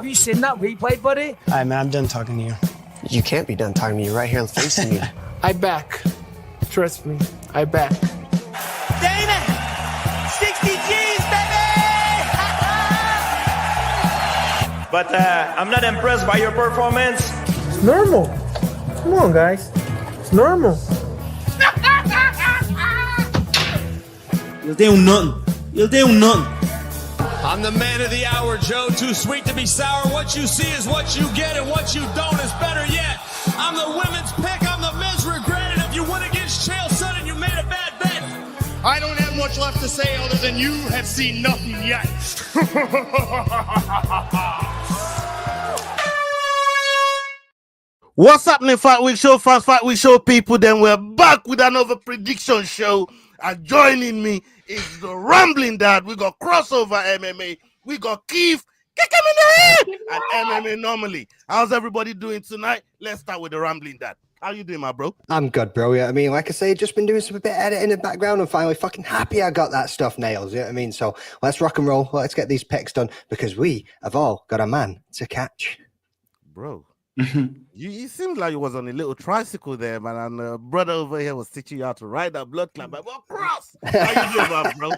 you seen that replay, buddy? All right, man, I'm done talking to you. You can't be done talking to me right here facing me. I back. Trust me, I back. Damn it! 60 G's, baby! But I'm not impressed by your performance. It's normal. Come on, guys. It's normal. You'll do nothing. You'll do nothing. I'm the man of the hour, Joe. Too sweet to be sour. What you see is what you get, and what you don't is better yet. I'm the women's pick. I'm the men's regret. And if you win against Chairez, son, and you made a bad bet. I don't have much left to say other than you have seen nothing yet. What's happening, Fight Week Show fans, Fight Week Show people? Then we're back with another prediction show. And joining me is the Rambling Dad. We got Crossover MMA. We got Keith, kick him in the head, and MMA Normally. How's everybody doing tonight? Let's start with the Rambling Dad. How you doing, my bro? I'm good, bro. Yeah, I mean, like I say, just been doing some bit of editing in the background and finally fucking happy I got that stuff nailed. You know what I mean? So let's rock and roll. Let's get these picks done because we have all got a man to catch. Bro, you seemed like you was on a little tricycle there, man. And brother over here was teaching you how to ride that blood clot. But cross. How you doing, my bro?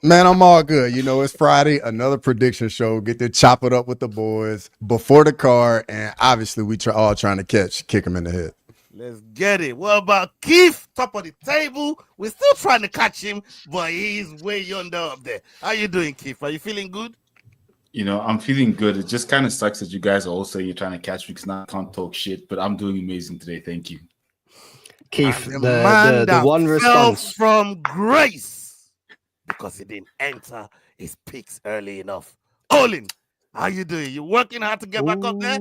Man, I'm all good. You know, it's Friday, another prediction show. Get to chop it up with the boys before the card, and obviously we all trying to kick him in the head. Let's get it. What about Keith? Top of the table. We're still trying to catch him, but he's way yonder up there. How you doing, Keith? Are you feeling good? You know, I'm feeling good. It just kind of sucks that you guys are also you're trying to catch me because now I can't talk shit, but I'm doing amazing today. Thank you. Keith, the one response from grace because he didn't enter his picks early enough. Olin, how you doing? You working hard to get back up there?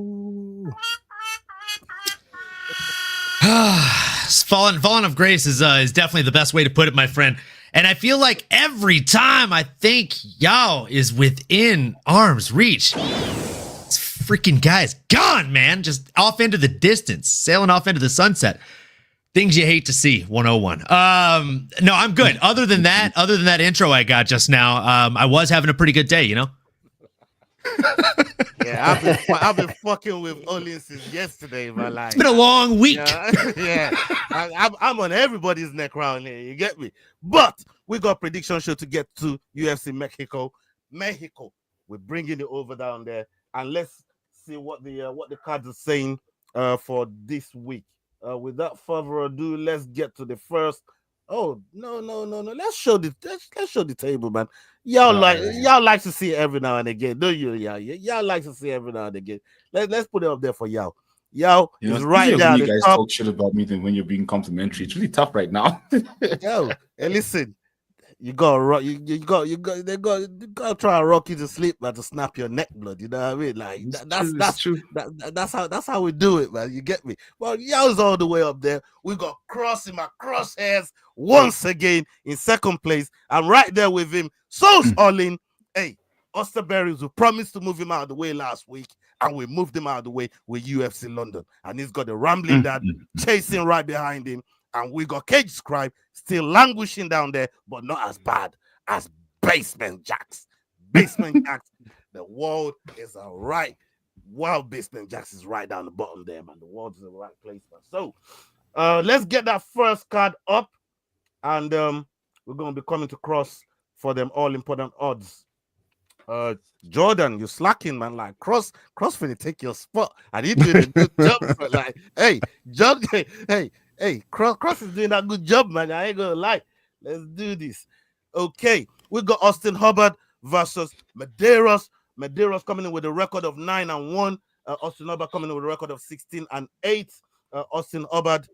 Fallen of grace is definitely the best way to put it, my friend. And I feel like every time I think Yao is within arm's reach, this freaking guy is gone, man. Just off into the distance, sailing off into the sunset. Things you hate to see, 101. No, I'm good. Other than that intro I got just now, I was having a pretty good day, you know? Yeah, I've been fucking with Olin since yesterday, man. Like, it's been a long week. Yeah, I'm on everybody's neck round here. You get me? But we got a prediction show to get to UFC Mexico. We're bringing it over down there, and let's see what the cards are saying for this week. Without further ado, let's get to the first. Oh no! Let's show the table, man. Y'all like to see it every now and again, don't you? Y'all like to see it every now and again. Let's put it up there for y'all. Y'all is right down. You guys talk shit about me than when you're being complimentary. It's really tough right now. Yo, hey, listen. You gotta rock. They gotta try and rock you to sleep, man, to snap your neck blood. You know what I mean? Like that's true. That's how we do it, man. You get me? Well, y'all's all the way up there. We got Cross in my crosshairs once again in second place. I'm right there with him. So's Olin. Hey, Osterberries, we promised to move him out of the way last week, and we moved him out of the way with UFC London. And he's got the Rambling Dad chasing right behind him. And we got Cage Scribe still languishing down there, but not as bad as Basement Jacks. Basement Jacks, the world is a right. Wild Basement Jacks is right down the bottom there, man. The world is in the right place, man. So let's get that first card up, and we're going to be coming to Cross for them all-important odds. Jordan, you're slacking, man. Like Cross finna take your spot, and he doing a good job. But like, hey, Hey, Cross is doing that good job, man. I ain't gonna lie. Let's do this. Okay, we got Austin Hubbard versus Mederos. Mederos coming in with a record of 9-1. Austin Hubbard coming in with a record of 16-8. Austin Hubbard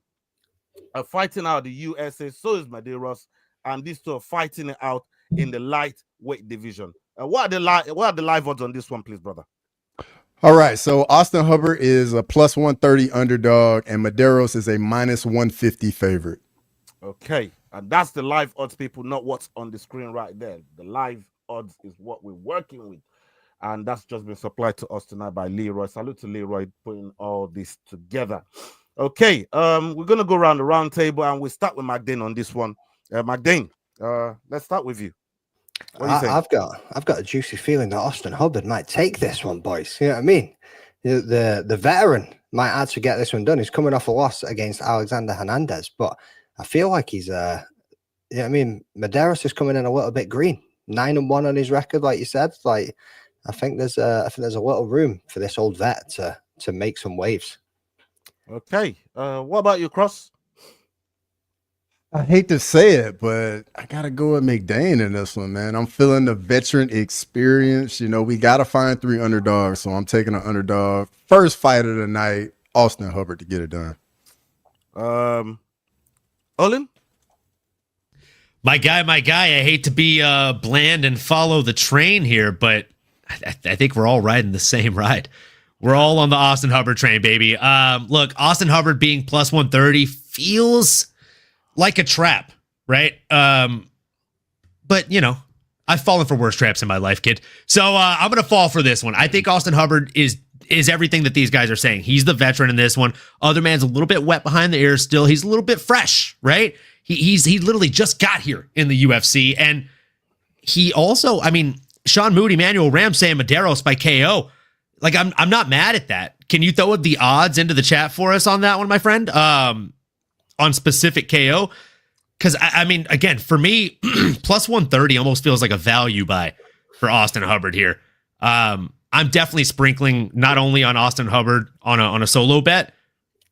fighting out the USA. So is Mederos, and these two are fighting it out in the lightweight division. What are the live odds on this one, please, brother? All right, so Austin Hubbard is a plus 130 underdog, and Mederos is a minus 150 favorite. Okay, and that's the live odds, people, not what's on the screen right there. The live odds is what we're working with, and that's just been supplied to us tonight by Leroy. Salute to Leroy putting all this together. Okay, we're gonna go around the round table, and we start with McDane on this one. McDane, let's start with you. I've got a juicy feeling that Austin Hubbard might take this one, boys. You know what I mean? The veteran might actually get this one done. He's coming off a loss against Alexander Hernandez, but I feel like he's you know what I mean? Mederos is coming in a little bit green, 9-1 on his record, like you said. Like I think there's a little room for this old vet to make some waves. Okay. What about you, Cross? I hate to say it, but I gotta go with McDane in this one, man. I'm feeling the veteran experience. You know, we gotta find 3 underdogs, so I'm taking an underdog. First fight of the night, Austin Hubbard to get it done. Olin? My guy. I hate to be bland and follow the train here, but I think we're all riding the same ride. We're all on the Austin Hubbard train, baby. Look, Austin Hubbard being plus 130 feels like a trap, right? But you know, I've fallen for worse traps in my life, kid. So I'm gonna fall for this one. I think Austin Hubbard is everything that these guys are saying. He's the veteran in this one. Other man's a little bit wet behind the ears still. He's a little bit fresh, right? He literally just got here in the UFC, and he also, I mean, Sean Moody, Manuel Ramsey, and Mederos by KO. Like I'm not mad at that. Can you throw the odds into the chat for us on that one, my friend? On specific KO, because I mean, again, for me, plus 130 almost feels like a value buy for Austin Hubbard here. I'm definitely sprinkling not only on Austin Hubbard on a solo bet,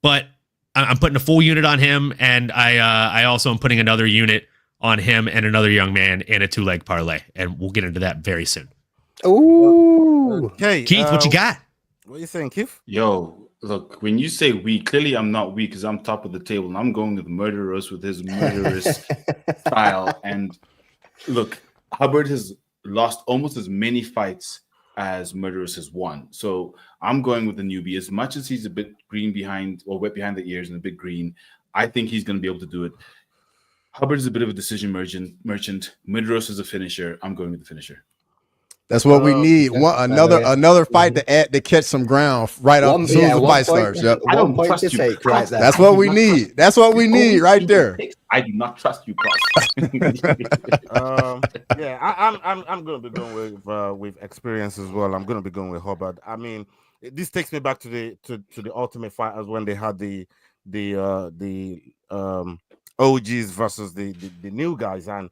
but I'm putting a full unit on him, and I also am putting another unit on him and another young man in a 2-leg parlay, and we'll get into that very soon. Ooh, okay, Keith, what you got? What are you saying, Keith? Yo, look, when you say weak, clearly I'm not weak because I'm top of the table, and I'm going with Mederos with his murderous style. And look, Hubbard has lost almost as many fights as Mederos has won. So I'm going with the newbie. As much as he's a bit green behind, or wet behind the ears and a bit green, I think he's going to be able to do it. Hubbard is a bit of a decision merchant. Mederos is a finisher. I'm going with the finisher. That's what we need. Another fight to catch some ground right off as soon as the fight starts. Yep. I don't trust you. Right there. That's what we need. That's what we need right there. I do not trust you, Cross. Yeah, I'm going to be going with experience as well. I'm going to be going with Hubbard. I mean, this takes me back to the Ultimate Fighters when they had the OGs versus the new guys, and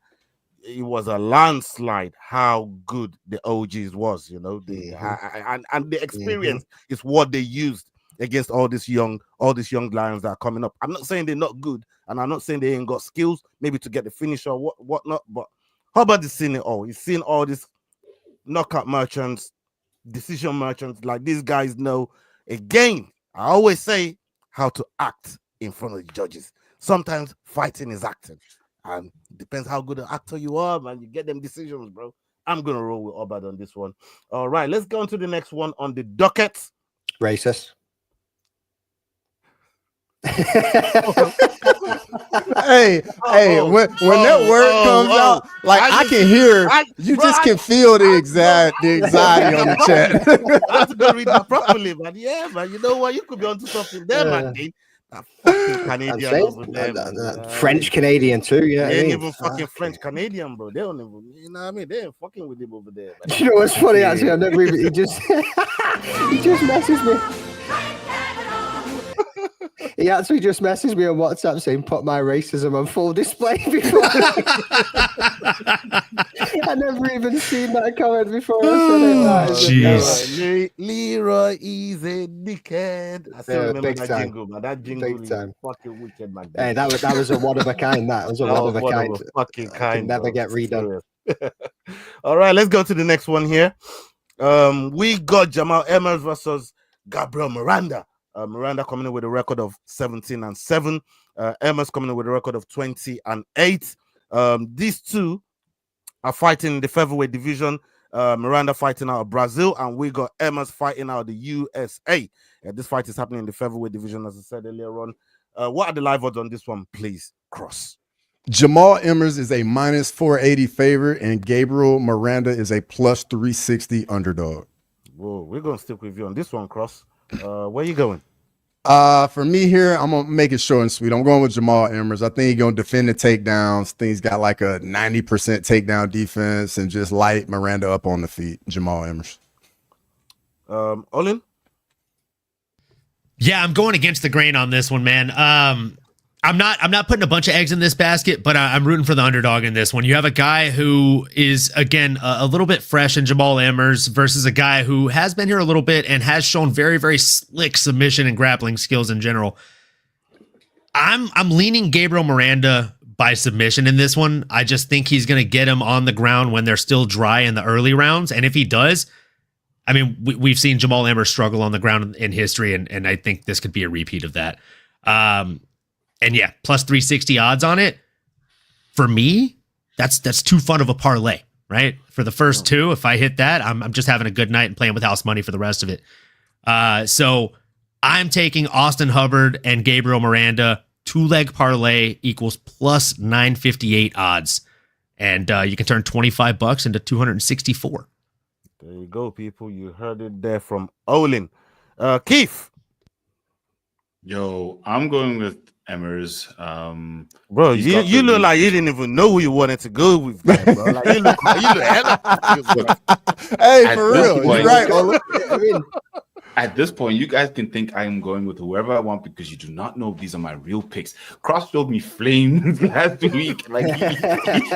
it was a landslide how good the OGs was, you know. And the experience is what they used against all these young lions that are coming up. I'm not saying they're not good, and I'm not saying they ain't got skills maybe to get the finish or whatnot, but Hubbard is seeing it all. He's seen all these knockout merchants, decision merchants. Like, these guys know. Again, I always say how to act in front of the judges. Sometimes fighting is acting. And depends how good an actor you are, man. You get them decisions, bro. I'm gonna roll with Hubbard on this one. All right, let's go on to the next one on the docket. Racist. Hey, when that word comes out, like I can hear, you just can feel the anxiety on the chat. I have to go read that properly, man. Yeah, man. You know what? You could be onto something there, man. That fucking Canadian over there, French Canadian too, yeah. They ain't even fucking French Canadian, bro. They don't even, you know what I mean? They ain't fucking with him over there. Man. You know what's funny? Actually, I never even. He just messaged me. He actually just messaged me on WhatsApp saying, "Put my racism on full display." Before I never even seen that comment before I said it. Jeez. Leroy is a dickhead. I still remember that time. jingle, man. That jingle is fucking wicked, man. Hey, that was a one of a kind. That was a one of a kind. Fucking kind. Never get redone. All right, let's go to the next one here. We got Jamall Emmers versus Gabriel Miranda. Miranda coming in with a record of 17-7. Emmers coming in with a record of 20-8. These two are fighting in the featherweight division. Miranda fighting out of Brazil, and we got Emmers fighting out of the USA. This fight is happening in the featherweight division, as I said earlier on. What are the live odds on this one, please, Cross? Jamall Emmers is a minus 480 favorite, and Gabriel Miranda is a plus 360 underdog. Whoa, we're going to stick with you on this one, Cross. Where are you going? For me here, I'm gonna make it short and sweet. I'm going with Jamall Emmers. I think he's gonna defend the takedowns. I think he's got like a 90% takedown defense and just light Miranda up on the feet. Jamall Emmers. Olin? Yeah, I'm going against the grain on this one, man. I'm not putting a bunch of eggs in this basket, but I'm rooting for the underdog in this one. You have a guy who is, again, a little bit fresh in Jamall Emmers versus a guy who has been here a little bit and has shown very, very slick submission and grappling skills in general. I'm leaning Gabriel Miranda by submission in this one. I just think he's going to get him on the ground when they're still dry in the early rounds. And if he does, I mean, we've seen Jamall Emmers struggle on the ground in history, and I think this could be a repeat of that. And yeah, plus 360 odds on it. For me, that's too fun of a parlay, right? For the first two, if I hit that, I'm just having a good night and playing with house money for the rest of it. So I'm taking Austin Hubbard and Gabriel Miranda, 2-leg parlay equals plus 958 odds. And you can turn $25 into 264. There you go, people. You heard it there from Olin. Keith. Yo, I'm going with Emmers. Bro, you look like you didn't even know who you wanted to go with, man, bro. Like you look hella. Hey, for real, you're right. I mean, at this point, you guys can think I am going with whoever I want because you do not know these are my real picks. Cross showed me flames last week. Like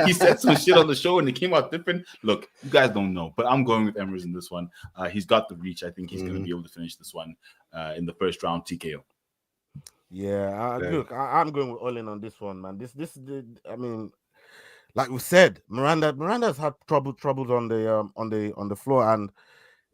he said some shit on the show and it came out different. Look, you guys don't know, but I'm going with Emmers in this one. He's got the reach. I think he's going to be able to finish this one in the first round TKO. Yeah, look, I'm going with Olin on this one, man. I mean, like we said, Miranda's had troubles on the floor, and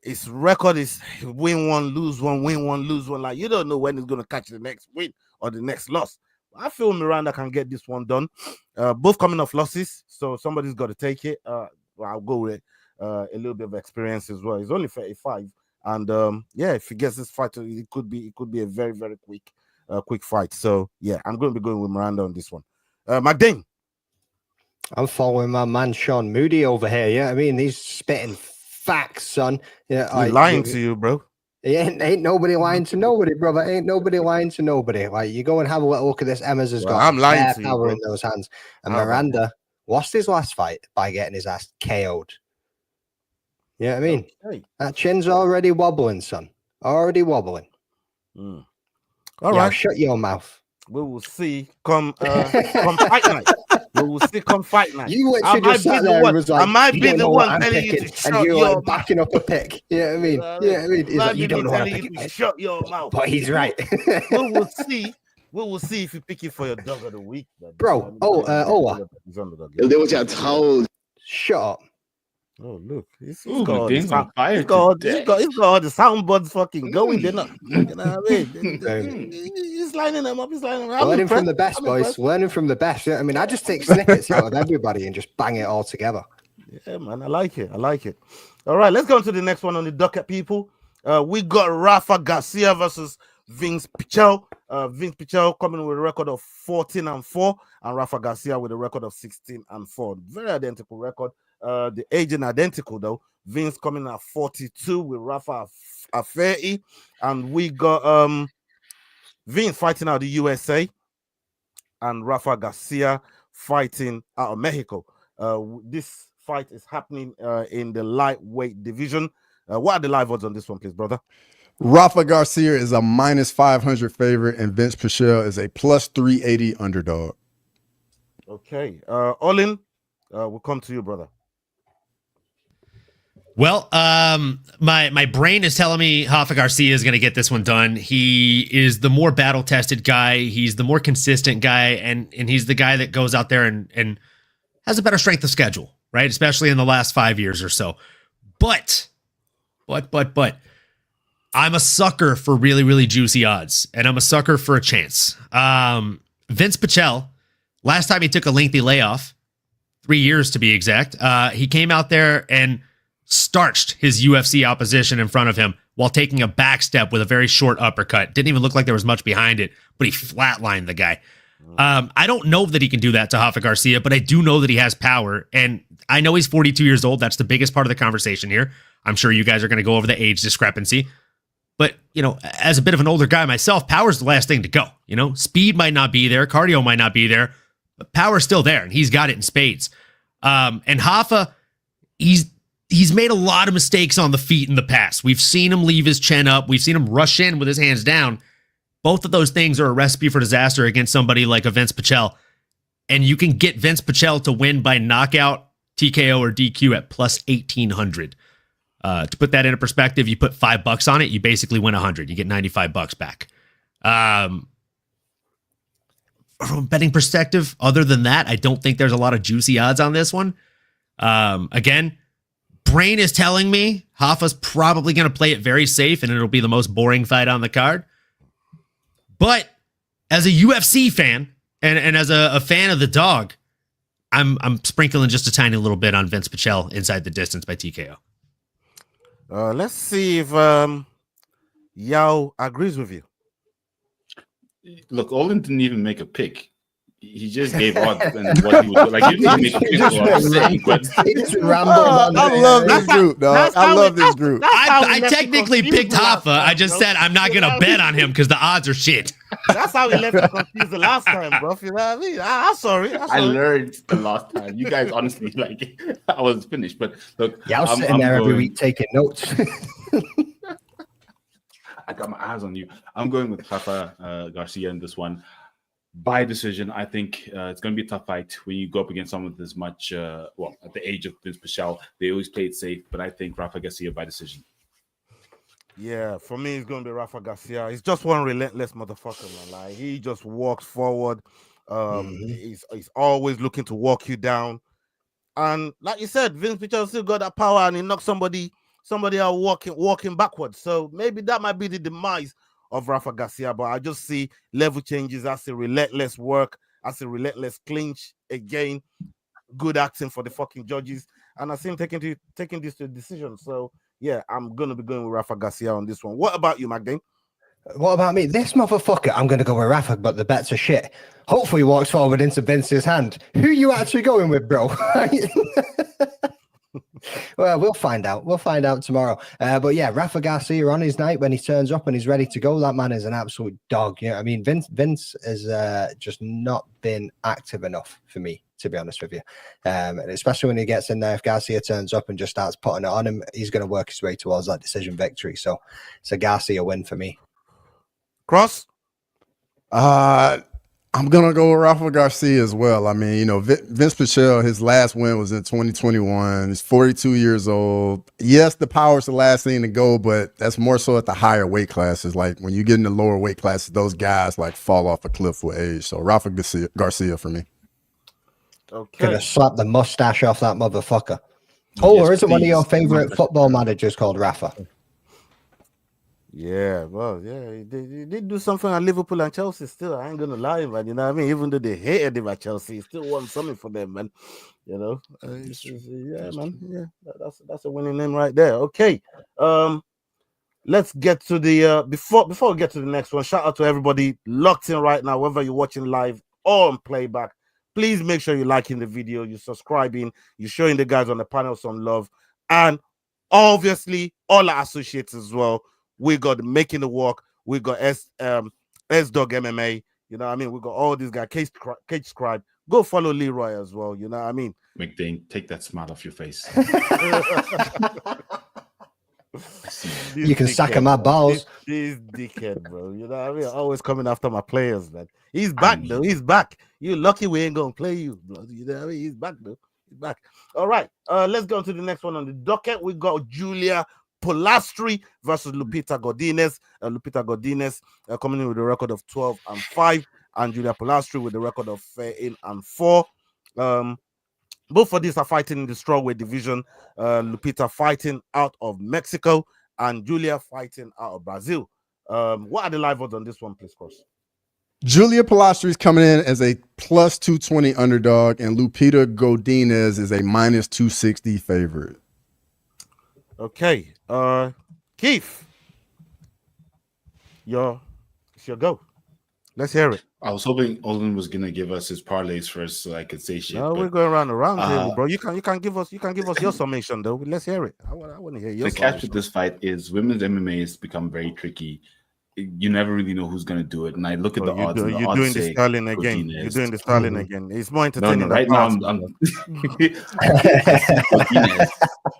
his record is win one, lose one, win one, lose one. Like you don't know when he's gonna catch the next win or the next loss. I feel Miranda can get this one done. Both coming off losses, so somebody's got to take it. I'll go with a little bit of experience as well. He's only 35, and yeah, if he gets this fight, it could be a very, very quick fight. So yeah, I'm going to be going with Miranda on this one. McDane. I'm following my man Sean Moody over here. Yeah, I mean he's spitting facts, son. Yeah, he's lying to you, bro. Ain't nobody lying to nobody, brother. Ain't nobody lying to nobody. Like you go and have a little look at this. Emmers has got fair power in those hands, and Miranda lost his last fight by getting his ass KO'd. You know what I mean? Okay. That chin's already wobbling, son. Already wobbling. All right, shut your mouth. We will see come fight night. We will see come fight night. You literally just sat there and was like, I might be the one telling you to shut your mouth. Backing up a pick. You know what I mean? Yeah, I mean, he's like, you don't know how to pick it. Shut your mouth. But he's right. We will see. We will see if you pick it for your dog of the week, bro. Shut up. Oh look, he's got all the sound buds fucking going. They're not, you know what I mean? He's lining them up. Learning from the best, boys. Learning from the best. I mean, I just take snippets out of everybody and just bang it all together. Yeah, man, I like it. All right, let's go on to the next one on the docket, people. We got Rafa Garcia versus Vinc Pichel. Vinc Pichel coming with a record of 14-4, and Rafa Garcia with a record of 16-4. Very identical record. The aging identical though. Vince coming at 42 with Rafa at 30, and we got Vince fighting out of the USA and Rafa Garcia fighting out of Mexico. This fight is happening in the lightweight division. What are the live odds on this one, please, brother? Rafa Garcia is a minus 500 favorite, and Vinc Pichel is a plus 380 underdog. Okay, Olin, we'll come to you, brother. Well, my brain is telling me Rafa Garcia is going to get this one done. He is the more battle-tested guy. He's the more consistent guy, and he's the guy that goes out there and has a better strength of schedule, right? Especially in the last 5 years or so. But, I'm a sucker for really, really juicy odds, and I'm a sucker for a chance. Vinc Pichel, last time he took a lengthy layoff, 3 years to be exact, he came out there and starched his UFC opposition in front of him while taking a back step with a very short uppercut. Didn't even look like there was much behind it, but he flatlined the guy. I don't know that he can do that to Rafa Garcia, but I do know that he has power, and I know he's 42 years old. That's the biggest part of the conversation here. I'm sure you guys are going to go over the age discrepancy, But, you know, as a bit of an older guy myself, power's the last thing to go. You know, speed might not be there, cardio might not be there, but power's still there, and he's got it in spades. And Rafa, he's made a lot of mistakes on the feet in the past. We've seen him leave his chin up. We've seen him rush in with his hands down. Both of those things are a recipe for disaster against somebody like a Vinc Pichel. And you can get Vinc Pichel to win by knockout, TKO, or DQ at plus 1,800. To put that into perspective, you put $5 on it, you basically win 100. You get $95 back. From a betting perspective, other than that, I don't think there's a lot of juicy odds on this one. Again, brain is telling me Rafa's probably going to play it very safe, and it'll be the most boring fight on the card. But as a UFC fan and as a fan of the dog, I'm sprinkling just a tiny little bit on Vinc Pichel inside the distance by TKO. Let's see if Yao agrees with you. Look, Olin didn't even make a pick. He just gave odds and what he was like. He didn't even make a pick. What I'm saying, but I love this group, dog. I love this group. I technically picked Rafa. I just said I'm not gonna bet on him because the odds are shit. That's how we left it confused the last time, bro. You know what I mean? I'm sorry. I learned the last time. You guys, honestly, like I was finished. But look, yeah, I'm sitting there every week taking notes. I got my eyes on you. I'm going with Rafa Garcia in this one. By decision, I think it's going to be a tough fight when you go up against someone with as much, at the age of Vinc Pichel. They always play it safe, but I think Rafa Garcia by decision. Yeah, for me, it's going to be Rafa Garcia. He's just one relentless motherfucker, man. Like, he just walks forward. He's always looking to walk you down. And like you said, Vinc Pichel still got that power, and he knocked somebody out walking backwards. So maybe that might be the demise of Rafa Garcia, but I just see level changes as a relentless work, as a relentless clinch again. Good acting for the fucking judges, and I see him taking this to a decision. So yeah, I'm gonna be going with Rafa Garcia on this one. What about you, Magdane? What about me? This motherfucker, I'm going to go with Rafa, but the bets are shit. Hopefully he walks forward into Vince's hand. Who are you actually going with, bro? Well, we'll find out. We'll find out tomorrow. But yeah, Rafa Garcia on his night when he turns up and he's ready to go. That man is an absolute dog. You know, I mean, Vince has just not been active enough for me, to be honest with you. And especially when he gets in there, if Garcia turns up and just starts putting it on him, he's going to work his way towards that decision victory. So it's a Garcia win for me. Cross? I'm going to go with Rafa Garcia as well. I mean, you know, Vinc Pichel, his last win was in 2021. He's 42 years old. Yes, the power's the last thing to go, but that's more so at the higher weight classes. Like when you get in the lower weight classes, those guys like fall off a cliff with age. So Rafa Garcia for me. Okay. Gonna slap the mustache off that motherfucker. Or is it one of your favorite football managers called Rafa? Yeah, well, yeah, they did do something at Liverpool and Chelsea still. I ain't gonna lie, man. You know what I mean? Even though they hated him at Chelsea, he still won something for them, man. You know, yeah, man. Yeah, that's a winning name right there. Okay, let's get to the before we get to the next one. Shout out to everybody locked in right now, whether you're watching live or on playback. Please make sure you're liking the video, you're subscribing, you're showing the guys on the panel some love, and obviously all our associates as well. We got Making the Walk. We got S-Dog MMA. You know what I mean? We got all these guys. Cage Scribe. Go follow Leroy as well. You know what I mean? McDane, take that smile off your face. You can suck on my balls. This dickhead, bro. You know what I mean? Always coming after my players, man. He's back, though. He's back. You lucky we ain't going to play you, bro. You know what I mean? He's back, though. He's back. All right. Let's go on to the next one on the docket. We got Julia Polastri versus Lupita Godinez. Lupita Godinez coming in with a record of 12-5, and Julia Polastri with a record of 13-4. Both of these are fighting in the strawweight division. Lupita fighting out of Mexico, and Julia fighting out of Brazil. What are the live odds on this one, please, Cross? Julia Polastri is coming in as a plus 220 underdog, and Lupita Godinez is a minus 260 favorite. Okay, Keith, it's your go. Let's hear it. I was hoping Olin was gonna give us his parlays first, so I could say shit. No, but, we're going around the round table, bro. You can give us your summation though. Let's hear it. I want to hear your the catch with this fight is women's MMA has become very tricky. You never really know who's gonna do it, and I look at the odds. You're doing the Sterling again. Godinez. You're doing the Sterling again. It's more entertaining. No, right now I'm Godinez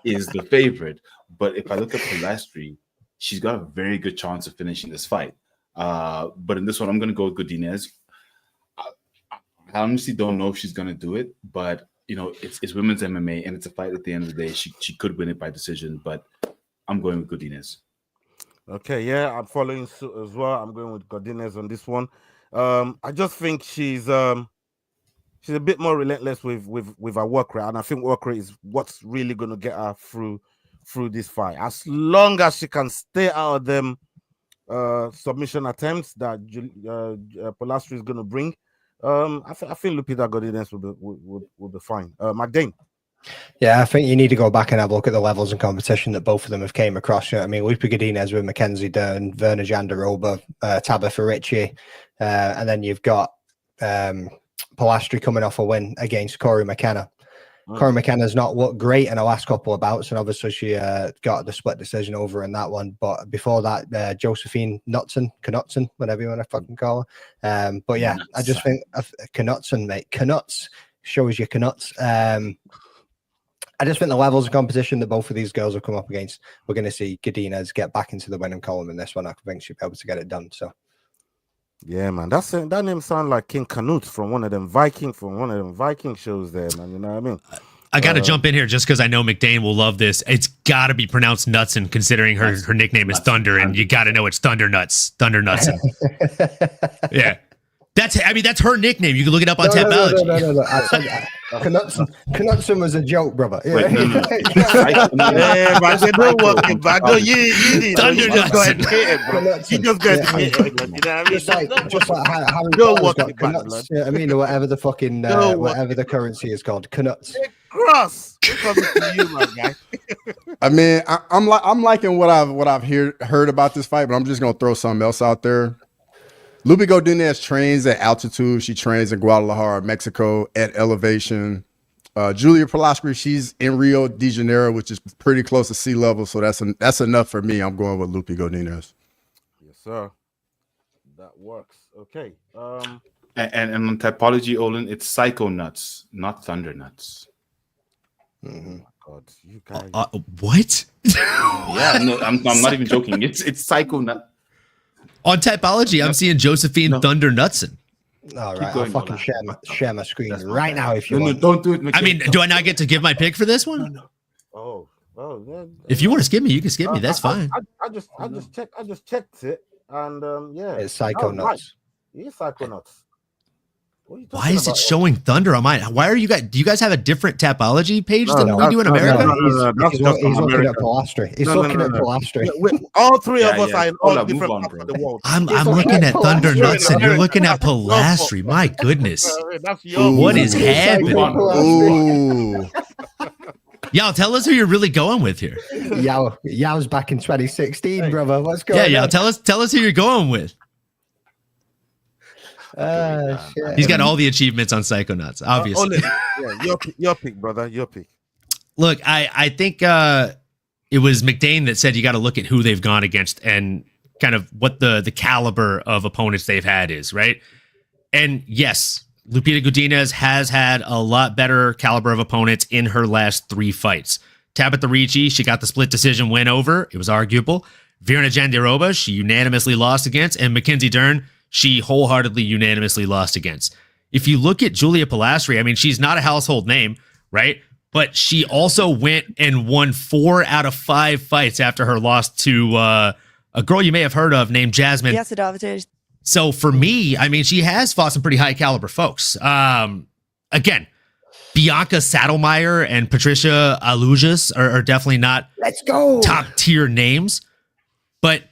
is the favorite, but if I look at Polastri, she's got a very good chance of finishing this fight. But in this one, I'm gonna go with Godinez. I honestly don't know if she's gonna do it, but you know, it's women's MMA and it's a fight at the end of the day. She could win it by decision, but I'm going with Godinez. Okay, yeah, I'm following suit as well. I'm going with Godinez on this one. I just think she's a bit more relentless with her work rate, and I think work rate is what's really going to get her through this fight. As long as she can stay out of them submission attempts that Polastri is going to bring, I think Lupita Godinez will be fine. McDane. Yeah, I think you need to go back and have a look at the levels of competition that both of them have came across. You know what I mean, Lupita Godinez with Mackenzie Dern, Verna Jandaroba, Ateba for Richie, and then you've got Polastri coming off a win against Corey McKenna. Corey McKenna's not looked great in the last couple of bouts, and obviously she got the split decision over in that one. But before that, Josephine Knutson, whatever you want to fucking call her. But yeah, I just think Knutson, mate, Knuts shows you Knuts. I just think the levels of competition that both of these girls have come up against, we're going to see Godinez get back into the winning column in this one. I think she'll be able to get it done. So, yeah, man, that name sounds like King Canute from one of them Viking shows there, man. You know what I mean? I got to jump in here just because I know McDane will love this. It's got to be pronounced Nutson, considering her nickname is Thunder, and you got to know it's Thunder Nuts, Thunder Nutson. Yeah. That's her nickname. You can look it up on Tapology. No. Knutson was a joke, brother. Yeah. Wait, no. Yeah, but they don't work it, but no, you Thunder just go ahead and Nuts. hit it, bro. You just go ahead and hit it, blood. You know what I mean? Just like Harry Don't Potter's work got it back, Knuts, blood. you know what I mean, or whatever the fucking whatever the currency is called, Knuts. Cross. We're coming to you, my guy. I mean, I'm liking what I've heard about this fight, but I'm just gonna throw something else out there. Lupita Godinez trains at altitude. She trains in Guadalajara, Mexico, at elevation. Julia Polastri, she's in Rio de Janeiro, which is pretty close to sea level. So that's enough for me. I'm going with Lupita Godinez. Yes, sir. That works. Okay. And on Typology, Olin, it's Psycho Nuts, not Thunder Nuts. Oh my God, you guys. What? Yeah, no, I'm not even joking. It's Psycho Nuts. On Typology, I'm seeing Josephine Thunder Nutson. All right, I'll fucking share my screen right now if you want. Don't do it. McKay. I mean, do I not get to give my pick for this one? Oh, yeah. If you want to skip me, you can skip me. That's fine. I just checked it, and yeah, It's Psycho Nuts. Right. It's Psycho Nuts. Why is it showing Thunder on mine? Why are you guys? Do you guys have a different Tapology page than we do in America? He's looking at Polastri. He's looking at Polastri. All three of us are in all different parts of the world. I'm looking at Thunder Nutson. You're looking at Polastri. My goodness. What is happening? Ooh. Y'all, tell us who you're really going with here. Yao's back in 2016, brother. What's going on? Yeah, tell us who you're going with. Shit. He's got all the achievements on Psychonauts, obviously. Yeah, your pick, brother. Your pick. Look, I think it was McDane that said you got to look at who they've gone against and kind of what the caliber of opponents they've had is, right? And yes, Lupita Godinez has had a lot better caliber of opponents in her last 3 fights. Tabitha Ricci, she got the split decision win over. It was arguable. Virna Jandiroba, she unanimously lost against. And Mackenzie Dern, she wholeheartedly unanimously lost against. If you look at Julia Polastri, I mean, she's not a household name, right? But she also went and won 4 out of 5 fights after her loss to a girl you may have heard of named Jasmine. Yes, it. So for me, I mean, she has fought some pretty high caliber folks. Again, Bianca Saddlemeyer and Patricia Alujas are definitely not top tier names, but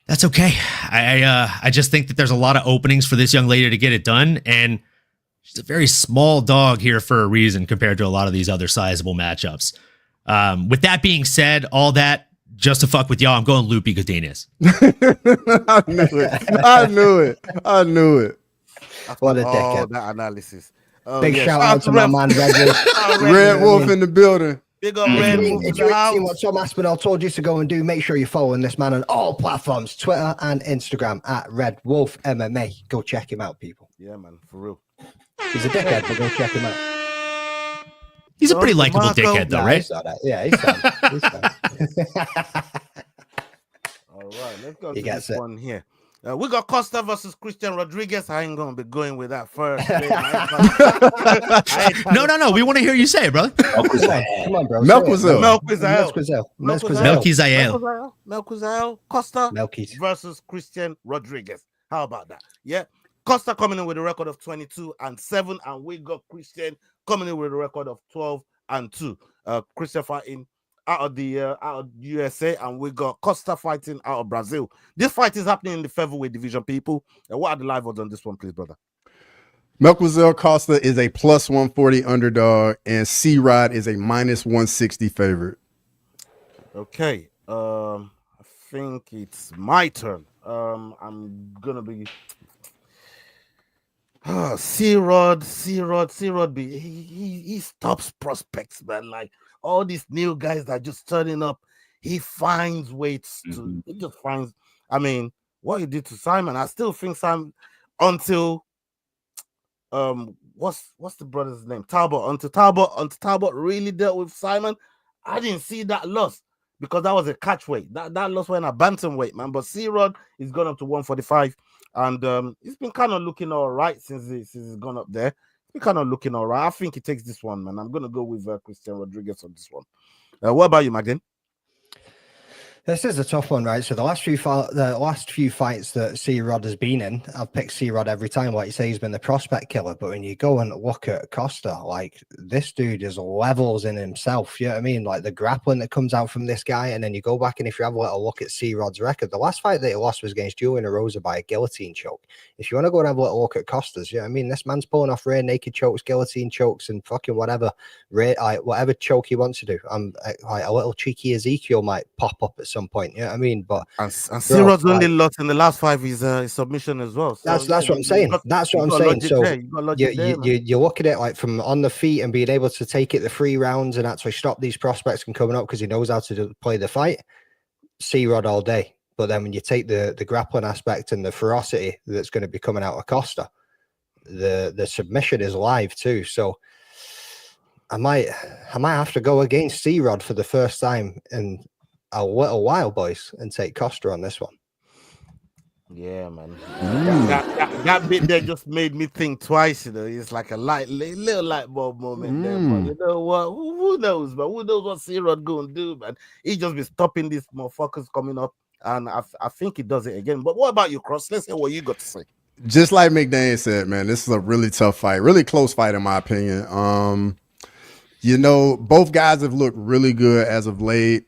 that's okay. I just think that there's a lot of openings for this young lady to get it done, and she's a very small dog here for a reason compared to a lot of these other sizable matchups. With that being said, all that just to fuck with y'all, I'm going Loopy Godinez. I knew it. What a Oh, dickhead. that analysis. Big shout out to my man, Red Wolf. Red Wolf in the building. Big up Red Wolf. If you ain't seen what Tom Aspinall told you to go and do, make sure you're following this man on all platforms, Twitter and Instagram at Red Wolf MMA. Go check him out, people. Yeah, man, for real. He's a dickhead, but go check him out. He's a pretty likable dickhead, though, right? Yeah, he's fine. He's fine. All right, let's go He to gets this it. one here. We got Costa versus Christian Rodriguez. I ain't gonna be going with that first. No. We want to hear you say it, brother. Come on, bro. Melquizael. Costa Melquizael. versus Christian Rodriguez. How about that? Yeah. Costa coming in with a record of 22-7, and we got Christian coming in with a record of 12-2. Christian fighting out of USA, and we got Costa fighting out of Brazil. This fight is happening in the featherweight division, people. What are the live odds on this one, please, brother? Melquizael Costa is a plus 140 underdog, and C-Rod is a minus 160 favorite. Okay. I think it's my turn. I'm gonna be C-Rod. He stops prospects, man. Like all these new guys that are just turning up, he finds ways to. He just finds. I mean, what he did to Saimon, I still think Saimon until what's the brother's name? Talbot. Until Talbot really dealt with Saimon, I didn't see that loss because that was a catch weight. That loss went a bantamweight, man. But C-Rod is gone up to 145. And he's been kind of looking all right since he's gone up there. He's been kind of looking all right. I think he takes this one, man. I'm going to go with Christian Rodriguez on this one. What about you, Magdalene? This is a tough one, right? So the last few fights that C-Rod has been in, I've picked C-Rod every time. Like you say, he's been the prospect killer. But when you go and look at Costa, like this dude is levels in himself. You know what I mean? Like the grappling that comes out from this guy, and then you go back and if you have a little look at C-Rod's record, the last fight that he lost was against Julian Erosa by a guillotine choke. If you want to go and have a little look at Costa's, you know what I mean? This man's pulling off rear naked chokes, guillotine chokes, and fucking whatever choke he wants to do. Like a little cheeky Ezekiel might pop up at some point. You know what I mean? But and C-Rod's only lost in the last 5 his submission as well. So that's what I'm saying. That's what I'm saying. So you look at it like from on the feet and being able to take it the 3 rounds and actually stop these prospects from coming up because he knows how to play the fight. C-Rod all day. But then when you take the grappling aspect and the ferocity that's going to be coming out of Costa, the submission is live too. So I might have to go against C-Rod for the first time in a little while, boys, and take Costa on this one. Yeah, man. That bit there just made me think twice. You know, it's like a little light bulb moment there. But you know what? Who knows? But who knows what C-Rod going to do, man? He just be stopping these motherfuckers coming up, and I think he does it again. But what about you, Cross? Let's hear what you got to say. Just like McDaniel said, man, this is a really tough fight, really close fight in my opinion. You know, both guys have looked really good as of late.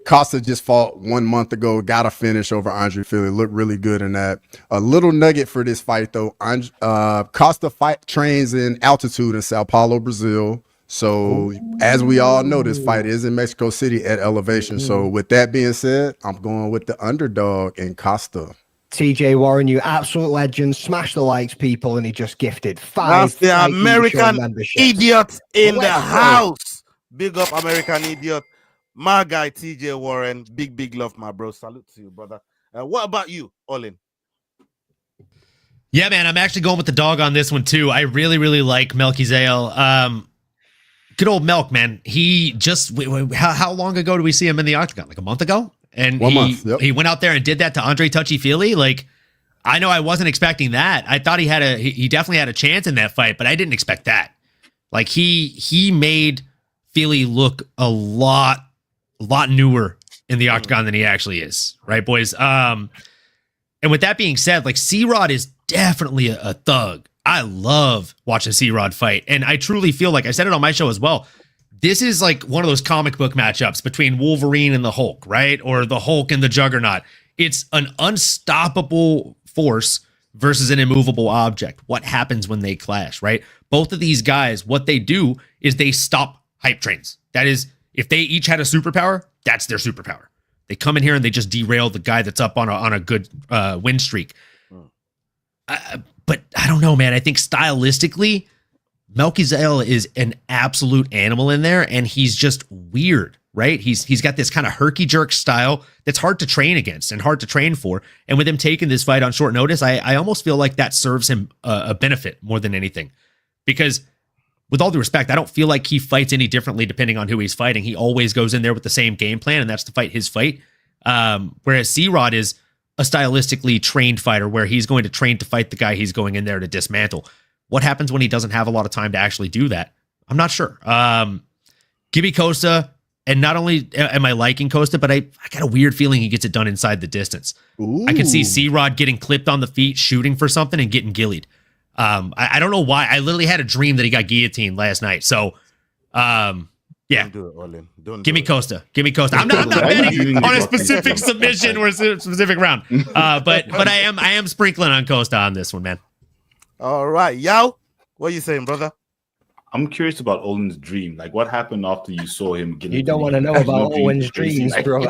Costa just fought 1 month ago, got a finish over Andre Philly, looked really good in that. A little nugget for this fight, though. Costa trains in altitude in Sao Paulo, Brazil. So, as we all know, this fight is in Mexico City at elevation. So, with that being said, I'm going with the underdog in Costa. TJ Warren, you absolute legend. Smash the likes, people, and he just gifted 5. That's the American idiot in the house. Big up, American idiot. My guy, TJ Warren. Big love, my bro. Salute to you, brother. What about you, Olin? Yeah, man, I'm actually going with the dog on this one, too. I really like Melquizael. Good old Melk, man. He just, how long ago did we see him in the octagon? Like a month ago? And 1 month, yep. He went out there and did that to Andre Touchy-Feely. Like, I know I wasn't expecting that. I thought he definitely had a chance in that fight, but I didn't expect that. Like, he made Feely look a lot newer in the octagon than he actually is, right, boys? And with that being said, like C-Rod is definitely a thug. I love watching C-Rod fight, and I truly feel like I said it on my show as well. This is like one of those comic book matchups between Wolverine and the Hulk, right? Or the Hulk and the Juggernaut. It's an unstoppable force versus an immovable object. What happens when they clash, right? Both of these guys, what they do is they stop hype trains. That is, if they each had a superpower, that's their superpower. They come in here and they just derail the guy that's up on a good win streak. But I don't know, man. I think stylistically, Melquizael is an absolute animal in there, and he's just weird, right? He's got this kind of herky jerk style that's hard to train against and hard to train for. And with him taking this fight on short notice, I almost feel like that serves him a benefit more than anything. Because with all due respect, I don't feel like he fights any differently depending on who he's fighting. He always goes in there with the same game plan, and that's to fight his fight. Whereas C-Rod is a stylistically trained fighter where he's going to train to fight the guy he's going in there to dismantle. What happens when he doesn't have a lot of time to actually do that? I'm not sure. Give me Costa, and not only am I liking Costa, but I got a weird feeling he gets it done inside the distance. Ooh. I can see C-Rod getting clipped on the feet, shooting for something, and getting gillied. I don't know why. I literally had a dream that he got guillotined last night. So, yeah. Don't do it, Olin. Give me Costa. Give me Costa. I'm not betting on a specific submission or a specific round. But I am sprinkling on Costa on this one, man. All right, Yao, what are you saying, brother? I'm curious about Owen's dream. Like, what happened after you saw him? You don't want to know about Owen's dreams, bro.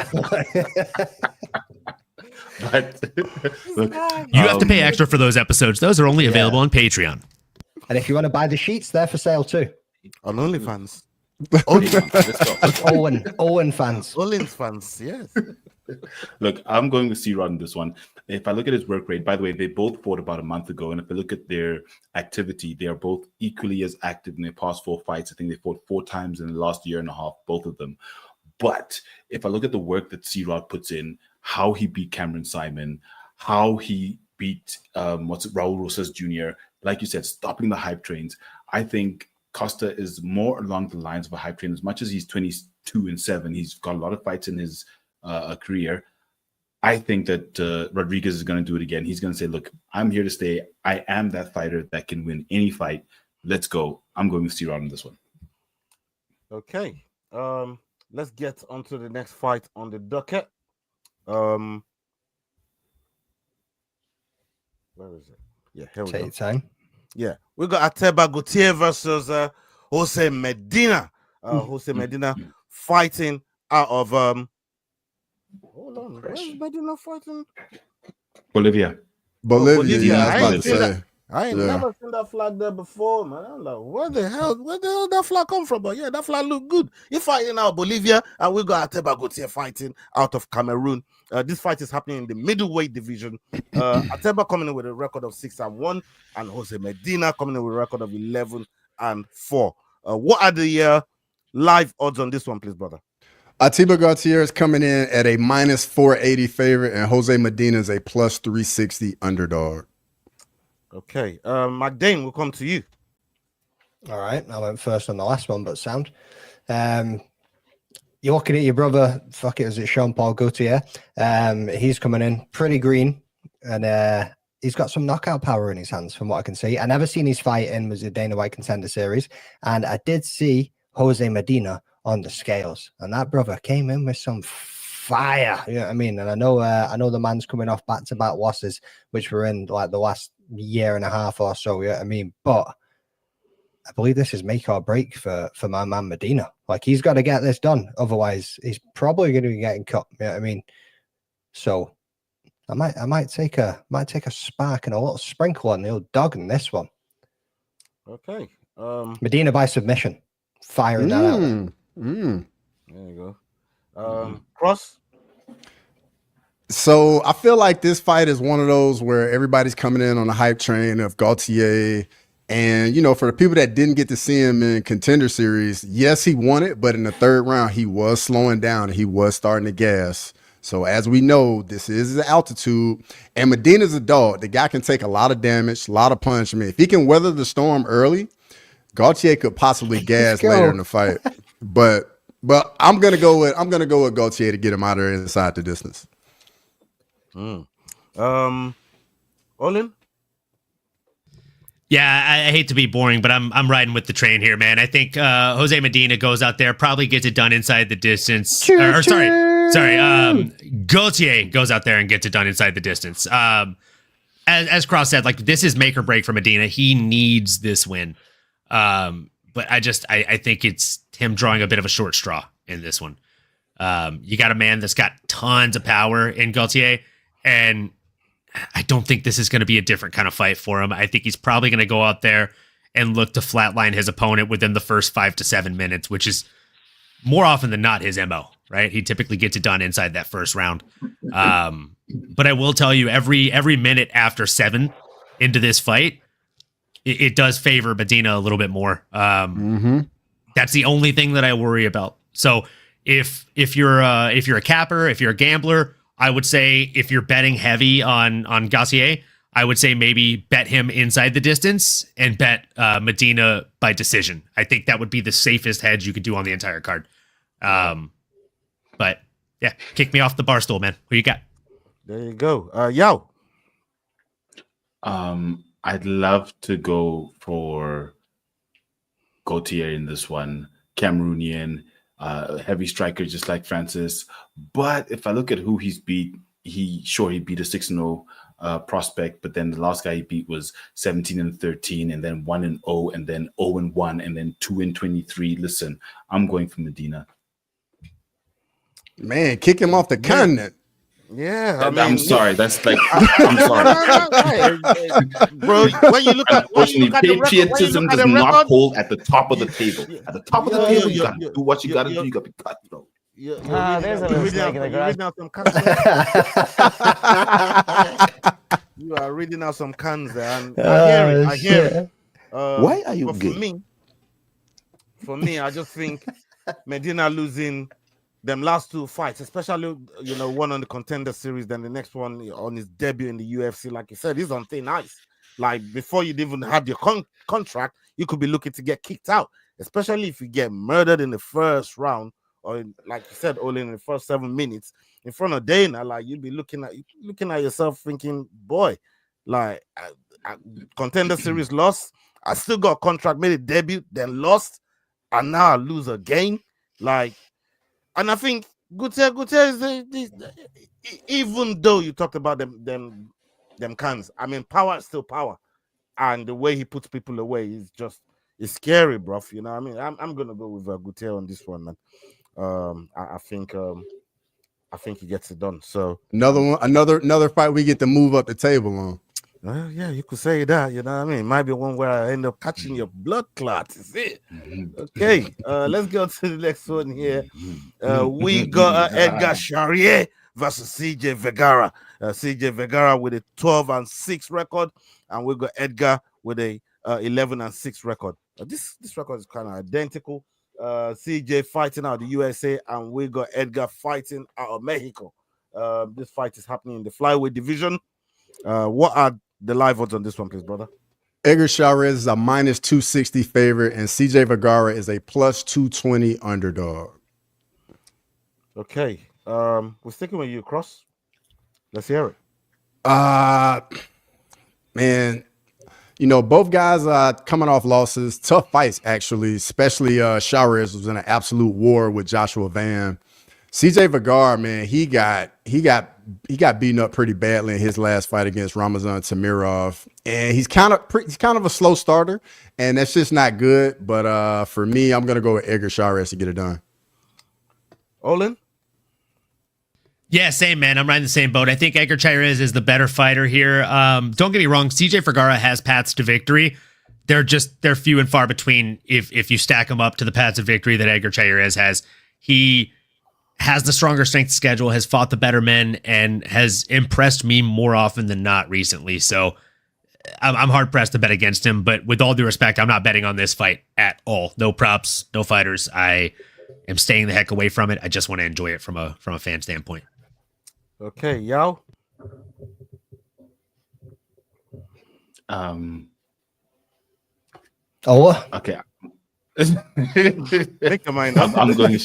But look, you have to pay extra for those episodes. Those are only available on Patreon. And if you want to buy the sheets, they're for sale too. On OnlyFans. Owen fans. Olin's fans, yes. Look, I'm going with C-Rod in this one. If I look at his work rate, by the way, they both fought about a month ago. And if I look at their activity, they are both equally as active in their past 4 fights. I think they fought 4 times in the last year and a half, both of them. But if I look at the work that C-Rod puts in, how he beat Cameron Saimon, how he beat Raul Rosas Jr., like you said, stopping the hype trains, I think Costa is more along the lines of a hype train. As much as he's 22-7, he's got a lot of fights in his career. I think that Rodriguez is going to do it again. He's going to say, look, I'm here to stay. I am that fighter that can win any fight. Let's go. I'm going with C-Rod on this one. Okay. Let's get on to the next fight on the docket. Where is it? Yeah, here we go. Time. Yeah, we got Ateba Gautier versus Jose Medina. Jose Medina fighting out of hold on, where's Medina fighting? Bolivia. Bolivia. I was about to say. I ain't never seen that flag there before, man. I'm like, where the hell that flag come from? But yeah, that flag look good. He's fighting out of Bolivia, and we got Ateba Gautier fighting out of Cameroon. This fight is happening in the middleweight division. Ateba coming in with a record of 6-1, and Jose Medina coming in with a record of 11-4. What are the live odds on this one, please, brother? Ateba Gautier is coming in at a -480 favorite, and Jose Medina is a +360 underdog. Okay, McDane, we'll come to you. All right, I went first on the last one, but sound. You're looking at your brother, is it Jean-Paul Gaultier? He's coming in pretty green, and he's got some knockout power in his hands, from what I can see. I never seen his fight in was the Dana White Contender Series, and I did see Jose Medina on the scales, and that brother came in with some fire. You know what I mean? And I know the man's coming off back-to-back losses, which were in like the last year and a half or so. You know what I mean? But I believe this is make or break for my man Medina. Like, he's got to get this done, otherwise he's probably going to be getting cut. You know what I mean? So I might take a spark and a little sprinkle on the old dog in this one. Okay. Medina by submission, firing that out. There you go. Cross. So I feel like this fight is one of those where everybody's coming in on the hype train of Gautier. And, you know, for the people that didn't get to see him in Contender Series, yes, he won it, but in the 3rd round, he was slowing down and he was starting to gas. So as we know, this is the altitude, and Medina's a dog. The guy can take a lot of damage, a lot of punch. I mean, if he can weather the storm early, Gautier could possibly gas later in the fight. But I'm gonna go with Gautier to get him out of there inside the distance. Olin? Yeah, I hate to be boring, but I'm riding with the train here, man. I think Jose Medina goes out there, probably gets it done inside the distance. Gautier goes out there and gets it done inside the distance. As Cross said, like, this is make or break for Medina. He needs this win. But I think it's him drawing a bit of a short straw in this one. You got a man that's got tons of power in Gautier, and I don't think this is going to be a different kind of fight for him. I think he's probably going to go out there and look to flatline his opponent within the first 5 to 7 minutes, which is more often than not his MO, right? He typically gets it done inside that first round. But I will tell you, every minute after 7 into this fight, it does favor Medina a little bit more. That's the only thing that I worry about. So if you're a capper, if you're a gambler, I would say if you're betting heavy on Gautier, I would say maybe bet him inside the distance and bet Medina by decision. I think that would be the safest hedge you could do on the entire card. But yeah, kick me off the bar stool, man. Who you got? There you go. Yo. I'd love to go for Gautier in this one. Cameroonian, heavy striker, just like Francis. But if I look at who he's beat, he beat a 6-0 prospect, but then the last guy he beat was 17-13, and then 1-0, and then 0-1, and then 2-23. Listen, I'm going for Medina. Man, kick him off the continent. Yeah, I'm sorry. That's like I'm sorry, bro. When you look at patriotism does not hold at the top of the table. At the top of the table, you gotta do what you gotta do. You gotta be cut, bro. There's a mistake in the grass. You are reading out some cans there, and I hear it. Why are you gay? For me, I just think Medina losing them last 2 fights, especially one on the Contender Series, then the next one on his debut in the UFC. Like you said, he's on thin ice. Like before you'd even had your contract, you could be looking to get kicked out, especially if you get murdered in the first round, or like you said, only in the first 7 minutes in front of Dana. Like you'd be looking at yourself thinking, boy, like Contender Series lost. I still got a contract, made a debut, then lost, and now I lose again. Like, and I think Gautier is even though you talked about them cans. I mean, power is still power, and the way he puts people away is it's scary, bro. You know what I mean? I'm gonna go with Gautier on this one, man. I think he gets it done. So another fight we get to move up the table on. Yeah, you could say that. You know what I mean? It might be one where I end up catching your blood clot. Is it? Okay, let's go to the next one here. We got Edgar Chairez versus CJ Vergara. CJ Vergara with a 12-6 record, and we got Edgar with a 11-6 record. This record is kind of identical. CJ fighting out of the USA, and we got Edgar fighting out of Mexico. This fight is happening in the flyweight division. What are the live odds on this one, please, brother? Edgar Chairez is a -260 favorite, and CJ Vergara is a +220 underdog. Okay. We're sticking with you, Cross. Let's hear it. Man, both guys are coming off losses, tough fights, actually, especially Chairez was in an absolute war with Joshua Van. CJ Vergara, man, he got beaten up pretty badly in his last fight against Ramazan Tamirov, and he's kind of a slow starter, and that's just not good. But for me, I'm gonna go with Edgar Chairez to get it done. Olin? Yeah, same, man. I'm riding the same boat. I think Edgar Chairez is the better fighter here. Don't get me wrong, CJ Vergara has paths to victory. They're few and far between if you stack them up to the paths of victory that Edgar Chairez has. He has the stronger strength schedule, has fought the better men, and has impressed me more often than not recently. So I'm hard-pressed to bet against him, but with all due respect, I'm not betting on this fight at all. No props, no fighters. I am staying the heck away from it. I just want to enjoy it from a fan standpoint. Okay, Yao? Okay. Make your mind up. I'm going.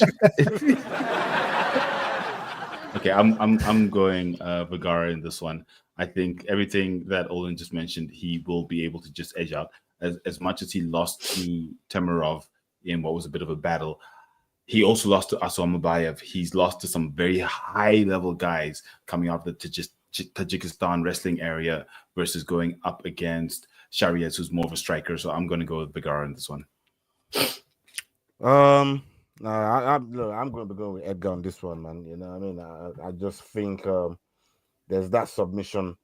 Okay, I'm going Vergara in this one. I think everything that Olin just mentioned, he will be able to just edge out. As much as he lost to Tamirov in what was a bit of a battle, he also lost to Asam Mabayev. He's lost to some very high-level guys coming out of the Tajikistan wrestling area versus going up against Chairez, who's more of a striker. So I'm going to go with Vergara in this one. No, I'm going to be going with Edgar on this one, man. You know what I mean? I just think there's that submission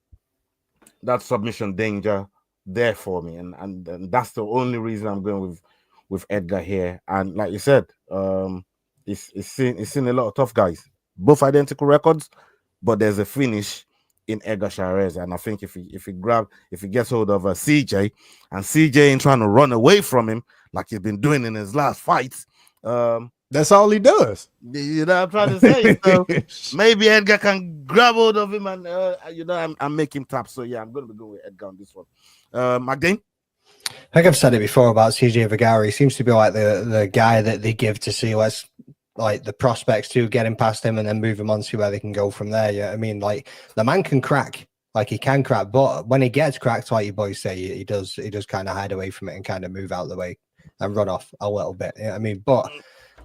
danger there for me, and that's the only reason I'm going with Edgar here. And like you said, he's seen a lot of tough guys, both identical records, but there's a finish in Edgar Chairez, and I think if he gets hold of CJ, and CJ ain't trying to run away from him like he's been doing in his last fights. That's all he does. You know what I'm trying to say? So maybe Edgar can grab hold of him and and make him tap. So yeah, I'm gonna be going with Edgar on this one. McDane? I think I've said it before about CJ Vergara. He seems to be like the guy that they give to see what's like the prospects to get him past him and then move him on, see where they can go from there. Yeah, I mean, like the man can crack. Like he can crack, but when he gets cracked, like you boys say, he does kind of hide away from it and kind of move out of the way and run off a little bit. You know what I mean? But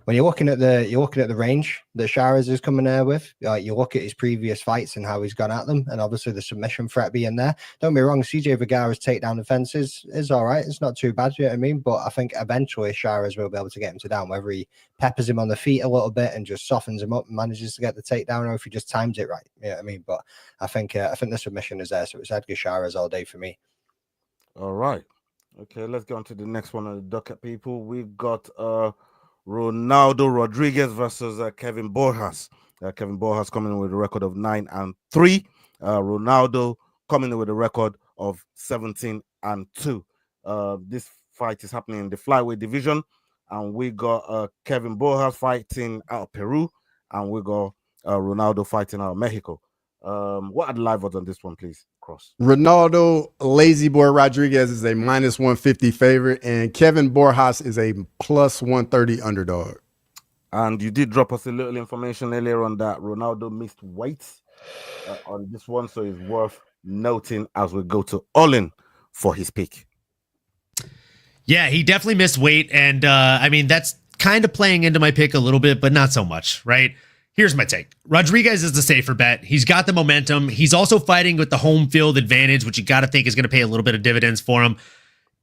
when you're looking at the range that Chairez is coming there with, like you look at his previous fights and how he's gone at them, and obviously the submission threat being there. Don't be wrong, CJ Vergara's takedown defense is all right. It's not too bad, you know what I mean? But I think eventually Chairez will be able to get him to down, whether he peppers him on the feet a little bit and just softens him up and manages to get the takedown, or if he just times it right. You know what I mean? But I think the submission is there, so it's Edgar Chairez all day for me. All right. Okay, let's go on to the next one on the docket, people. We've got Ronaldo Rodriguez versus Kevin Borjas. Kevin Borjas coming in with a record of 9-3. Ronaldo coming in with a record of 17-2. This fight is happening in the flyweight division, and we got Kevin Borjas fighting out of Peru, and we got Ronaldo fighting out of Mexico. What are the live odds on this one, please? Cross. Ronaldo Lazy Boy Rodriguez is a -150 favorite, and Kevin Borjas is a +130 underdog. And you did drop us a little information earlier on that Ronaldo missed weight on this one, so it's worth noting as we go to Olin for his pick. Yeah, he definitely missed weight, and I mean that's kind of playing into my pick a little bit, but not so much, right? Here's my take. Rodriguez is the safer bet. He's got the momentum. He's also fighting with the home field advantage, which you got to think is going to pay a little bit of dividends for him.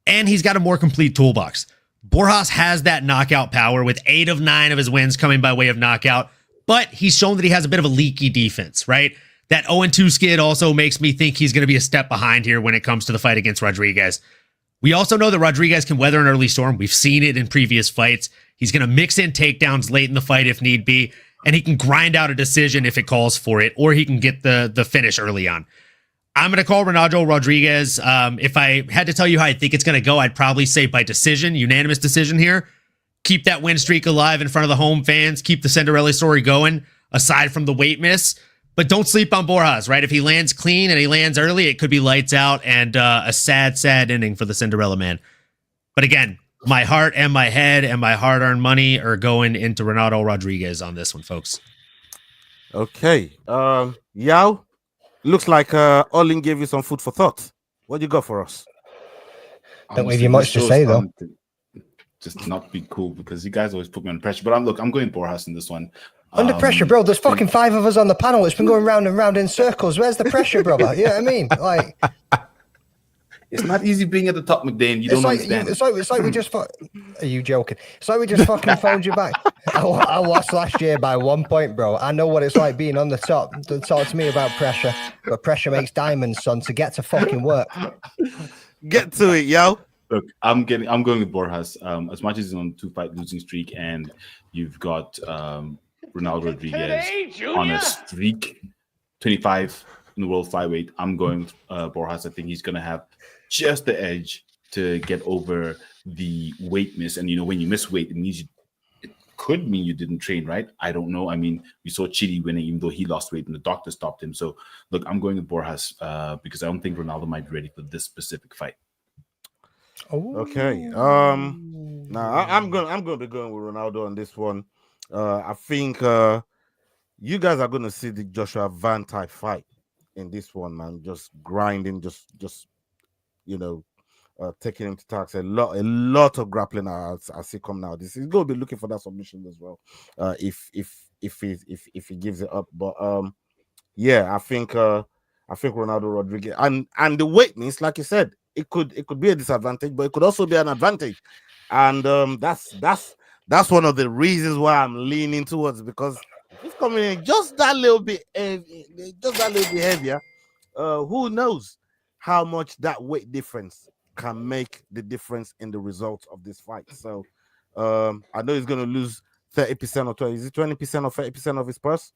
And he's got a more complete toolbox. Borjas has that knockout power with 8 of 9 of his wins coming by way of knockout, but he's shown that he has a bit of a leaky defense, right? That 0-2 skid also makes me think he's going to be a step behind here when it comes to the fight against Rodriguez. We also know that Rodriguez can weather an early storm. We've seen it in previous fights. He's going to mix in takedowns late in the fight if need be, and he can grind out a decision if it calls for it, or he can get the finish early on. I'm going to call Ronaldo Rodriguez. If I had to tell you how I think it's going to go, I'd probably say by decision, unanimous decision here. Keep that win streak alive in front of the home fans. Keep the Cinderella story going, aside from the weight miss. But don't sleep on Borjas, right? If he lands clean and he lands early, it could be lights out and a sad, sad ending for the Cinderella man. But again, my heart and my head and my hard-earned money are going into Ronaldo Rodriguez on this one, folks. Okay. Yao, looks like Olin gave you some food for thought. What do you got for us? Don't leave you much to say, though. Just not be cool because you guys always put me under pressure. But I'm going Borjas in this one. Under pressure, bro. There's fucking 5 of us on the panel. It's been going round and round in circles. Where's the pressure, brother? You know what I mean? Like... It's not easy being at the top, McDane. You don't understand. It's like we just... Are you joking? It's like we just fucking phoned you back. I lost last year by 1 point, bro. I know what it's like being on the top. Don't talk to me about pressure. But pressure makes diamonds, son, to get to fucking work. Get to it, yo. Look, I'm going with Borjas. As much as he's on a 2-fight losing streak, and you've got Ronaldo Rodriguez on a streak, 25 in the world flyweight. I'm going with Borjas. I think he's going to have just the edge to get over the weight miss. And, you know, when you miss weight, it could mean you didn't train, right? I don't know. I mean, we saw Chidi winning, even though he lost weight and the doctor stopped him. So, look, I'm going with Borjas because I don't think Ronaldo might be ready for this specific fight. Okay. Now I'm going to be going with Ronaldo on this one. I think you guys are going to see the Joshua Van type fight in this one, man. Just grinding, just taking him to task. A lot of grappling as he come now. This is going to be looking for that submission as well. If he gives it up, but yeah, I think Ronaldo Rodriguez and the weight means, like you said, it could be a disadvantage, but it could also be an advantage, and that's That's one of the reasons why I'm leaning towards, because he's coming in just that little bit heavier. Who knows how much that weight difference can make the difference in the results of this fight. So I know he's going to lose 30% or 20. Is it 20% or 30% of his purse?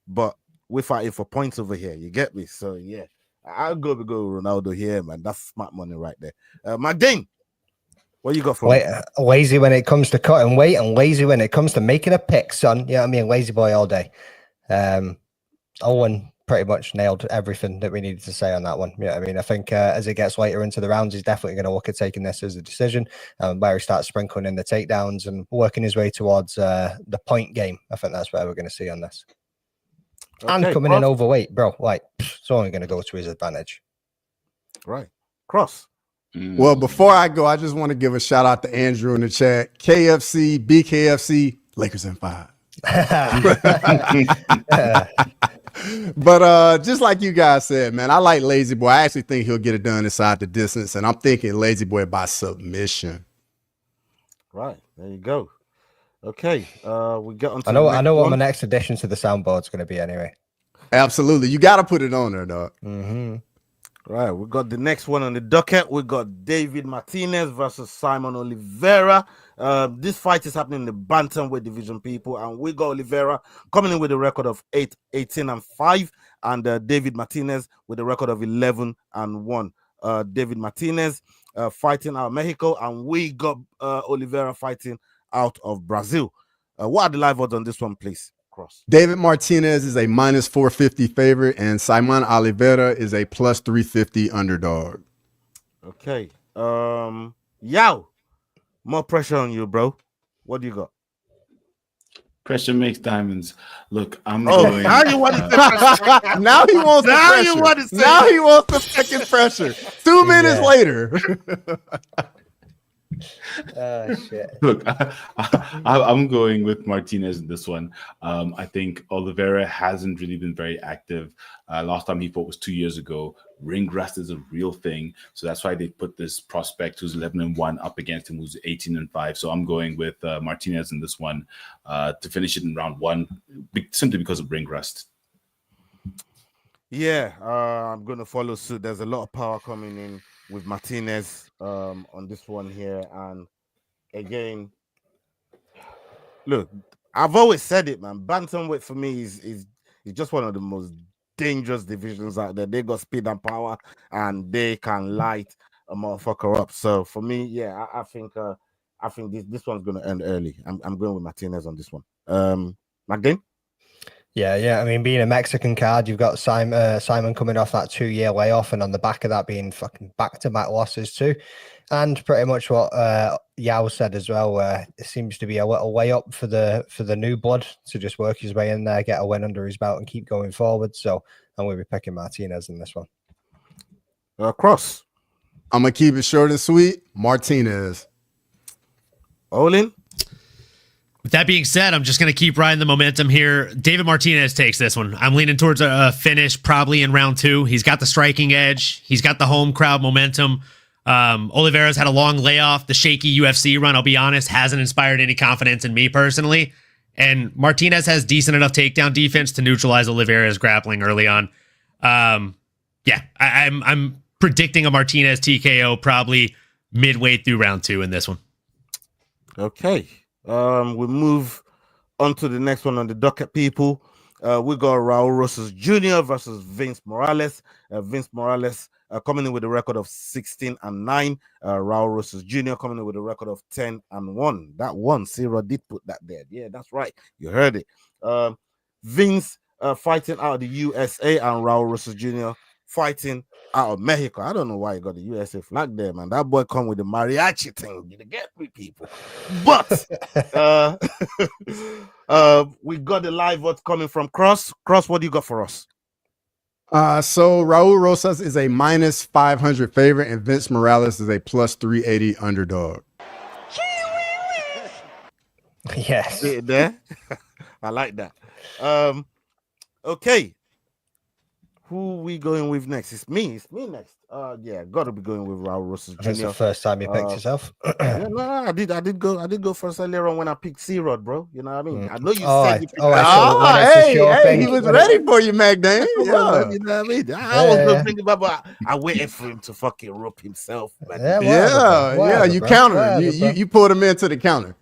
But we're fighting for points over here. You get me? So yeah, I'll go with Ronaldo here, man. That's smart money right there. Magdane, what you got for me? Lazy when it comes to cutting weight and lazy when it comes to making a pick, son. You know what I mean? Lazy boy all day. Owen pretty much nailed everything that we needed to say on that one. You know what I mean? I think as it gets later into the rounds, he's definitely going to look at taking this as a decision, where he starts sprinkling in the takedowns and working his way towards the point game. I think that's where we're going to see on this. Okay, and coming in overweight, bro, like, it's only going to go to his advantage. Right. Cross. Well, before I go, I just want to give a shout out to Andrew in the chat. KFC, BKFC, Lakers in 5. But just like you guys said, man, I like Lazy Boy. I actually think he'll get it done inside the distance, and I'm thinking Lazy Boy by submission. Right. There you go. Okay. We got on to I know what my next addition to the soundboard's going to be anyway. Absolutely. You got to put it on there, dog. Mm-hmm. Right, we got the next one on the docket. We got David Martinez versus Saimon Oliveira. This fight is happening in the bantamweight division, people, and we got Oliveira coming in with a record of 18-5, and David Martinez with a record of 11-1. David Martinez fighting out of Mexico, and we got Oliveira fighting out of Brazil. What are the live odds on this one, please? Cross. David Martinez is a minus 450 favorite, and Saimon Oliveira is a plus 350 underdog. Okay. Yao, more pressure on you, bro. What do you got? Pressure makes diamonds. Look, I'm going. Now you want to now he wants the pressure. Now he wants the second pressure. 2 minutes later. Shit. Look, I'm going with Martinez in this one. I think Oliveira hasn't really been very active. Last time he fought was 2 years ago. Ring rust is a real thing, so that's why they put this prospect who's 11-1 up against him, who's 18-5. So I'm going with Martinez in this one to finish it in round 1, simply because of ring rust. Yeah, I'm going to follow suit. There's a lot of power coming in with Martinez on this one here. And again, look, I've always said it, man. Bantamweight for me is just one of the most dangerous divisions out there. They got speed and power, and they can light a motherfucker up. So for me, yeah, I think this one's going to end early. I'm going with Martinez on this one. Magdane? Yeah. I mean, being a Mexican card, you've got Saimon coming off that 2-year layoff, and on the back of that being fucking back-to-back losses too. And pretty much what Yao said as well, it seems to be a little way up for the new blood to just work his way in there, get a win under his belt, and keep going forward. So I'm going to be picking Martinez in this one. Cross. I'm going to keep it short and sweet. Martinez. Olin? With that being said, I'm just going to keep riding the momentum here. David Martinez takes this one. I'm leaning towards a finish probably in round 2. He's got the striking edge. He's got the home crowd momentum. Oliveira's had a long layoff. The shaky UFC run, I'll be honest, hasn't inspired any confidence in me personally. And Martinez has decent enough takedown defense to neutralize Oliveira's grappling early on. I'm predicting a Martinez TKO probably midway through round 2 in this one. Okay. We move on to the next one on the docket, people. We got Raul Rosas Jr. versus Vinc Morales. Vinc Morales coming in with a record of 16-9. Raul Rosas Jr. coming in with a record of 10-1. That one, Ciro did put that there. Yeah, that's right. You heard it. Vinc fighting out of the USA, and Raul Rosas Jr. fighting out of Mexico. I don't know why he got the USA flag there, man. That boy come with the mariachi thing. You get me, people. But we got the live vote coming from Cross. Cross, what do you got for us? So Raul Rosas is a minus 500 favorite, and Vinc Morales is a plus 380 underdog. Yes. There. I like that. Okay. Who we going with next? It's me next. Yeah, gotta be going with Raul Rosas Jr. That's the first time you picked yourself. Yeah, no, I did go first earlier on when I picked C-Rod, bro. You know what I mean? I know you said you picked he was ready for you, McDane. Yeah. You know what I mean? I was just thinking about, but I waited for him to fucking rope himself, man. Yeah, you countered. You pulled him into the counter.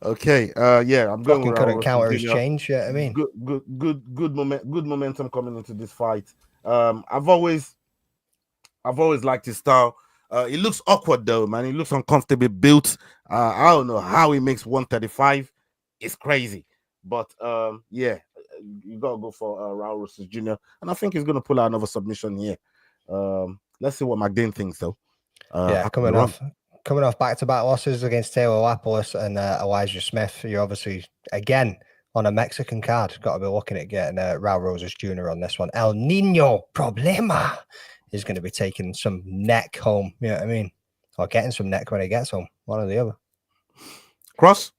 Okay, yeah, I'm going with couldn't Raul counter Rosas his Jr. change. Yeah, I mean, good momentum coming into this fight. I've always liked his style. It looks awkward though, man. He looks uncomfortably built. I don't know how he makes 135. It's crazy, but yeah, you gotta go for Raul Rosas Jr. And I think he's gonna pull out another submission here. Let's see what McDane thinks though. yeah, coming off back-to-back losses against Taylor Lapalus and Elijah Smith, you're obviously again on a Mexican card. Got to be looking at getting Raul Rosas Jr. on this one. El Nino Problema is going to be taking some neck home. You know what I mean? Or getting some neck when he gets home. One or the other. Cross?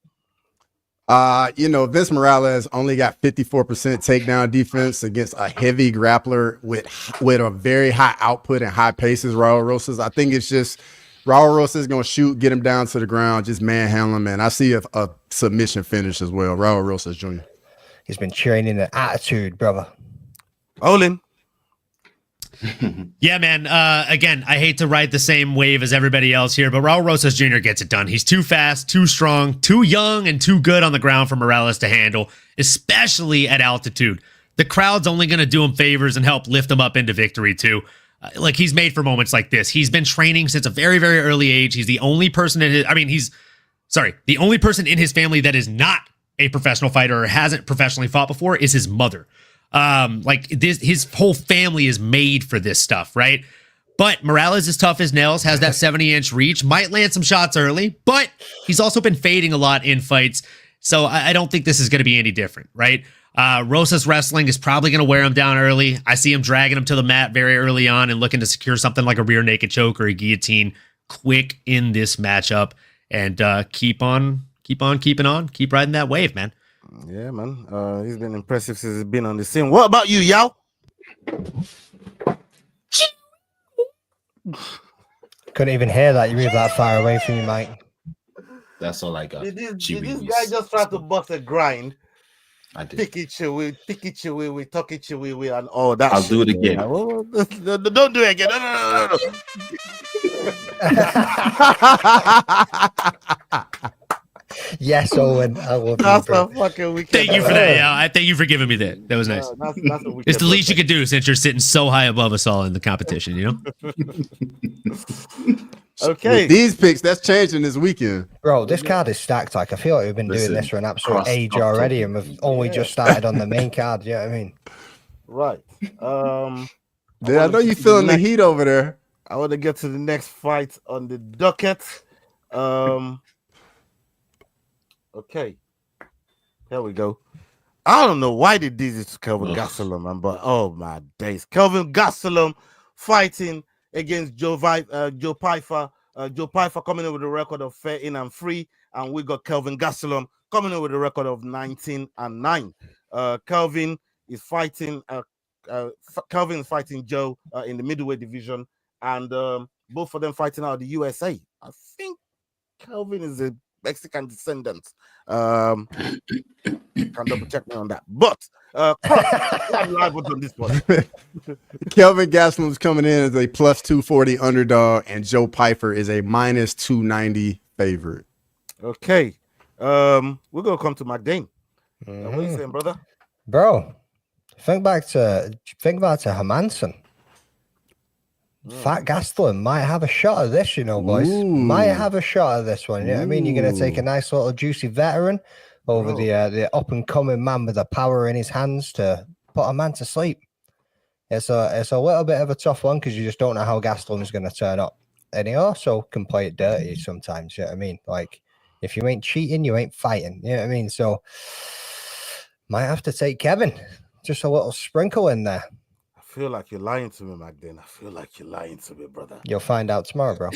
Vince Morales only got 54% takedown defense against a heavy grappler with a very high output and high paces, Raul Rosas. I think it's just Raul Rosas is going to shoot, get him down to the ground, just manhandle him, man. I see a submission finish as well. Raul Rosas Jr. He's been training an attitude, brother. Olin. Yeah, man. Again, I hate to ride the same wave as everybody else here, but Raul Rosas Jr. gets it done. He's too fast, too strong, too young, and too good on the ground for Morales to handle, especially at altitude. The crowd's only going to do him favors and help lift him up into victory, too. Like, he's made for moments like this. He's been training since a very, very early age. He's the only person the only person in his family that is not a professional fighter or hasn't professionally fought before is his mother. His whole family is made for this stuff, right? But Morales is tough as nails, has that 70-inch reach, might land some shots early, but he's also been fading a lot in fights. So I don't think this is going to be any different, right? Rosas wrestling is probably going to wear him down early. I see him dragging him to the mat very early on and looking to secure something like a rear naked choke or a guillotine quick in this matchup, and keep on keeping on, keep riding that wave, man. Yeah, man. He's been impressive since he's been on the scene. What about you, Yao? Couldn't even hear that. You were that far away from you, Mike. That's all I got. Did this guy just try to bust a grind? I did. Take it away, talk it away, and all that. I'll do it again. Don't do it again. No. Yes, Owen. I love that's you, a fucking wicked. Thank you for that. Yeah, I thank you for giving me that. That was nice. It's the least you could do since you're sitting so high above us all in the competition, you know? Okay. With these picks, that's changing this weekend. Bro, this card is stacked. Like, I feel like we've been doing this for an absolute age already, and we've only just started on the main card. You know what I mean? Right. Yeah, I know you feeling the heat over there. I want to get to the next fight on the docket. Okay. Here we go. I don't know why they did this to Kelvin Gastelum, man, but oh my days. Kelvin Gastelum fighting against Joe Pyfer. Joe Pyfer coming in with a record of fair in and free, and we got Kelvin Gastelum coming in with a record of 19-9. Kelvin is fighting Joe in the middleweight division, and both of them fighting out of the USA. I think Kelvin is a Mexican descendant. Can double check me on that. But I'm live on this one. Kelvin Gastelum's coming in as a plus 240 underdog, and Joe Pyfer is a minus 290 favorite. Okay. We're gonna come to McDane. What are you saying, brother? Bro, think back to Hermanson. Fat Gastelum might have a shot of this, you know, boys. Might have a shot of this one. You know what I mean? You're going to take a nice little juicy veteran over the up-and-coming man with the power in his hands to put a man to sleep. It's a little bit of a tough one because you just don't know how Gastelum is going to turn up. And he also can play it dirty sometimes, you know what I mean? Like, if you ain't cheating, you ain't fighting. You know what I mean? So, might have to take Kevin. Just a little sprinkle in there. I feel like you're lying to me, McDane. I feel like you're lying to me, brother. You'll find out tomorrow, bro.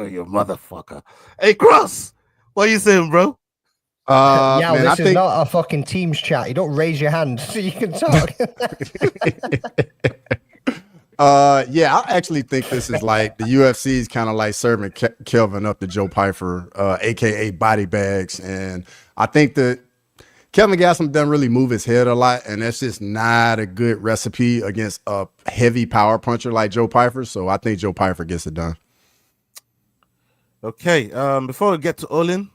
You motherfucker. Hey, Cross, what are you saying, bro? Yeah, man, this is not a fucking Teams chat. You don't raise your hand so you can talk. Yeah, I actually think this is like the UFC is kind of like serving Kelvin up to Joe Pyfer, aka body bags, and I think that Kelvin Gastelum doesn't really move his head a lot, and that's just not a good recipe against a heavy power puncher like Joe Pyfer. So I think Joe Pyfer gets it done. Okay, before we get to Olin,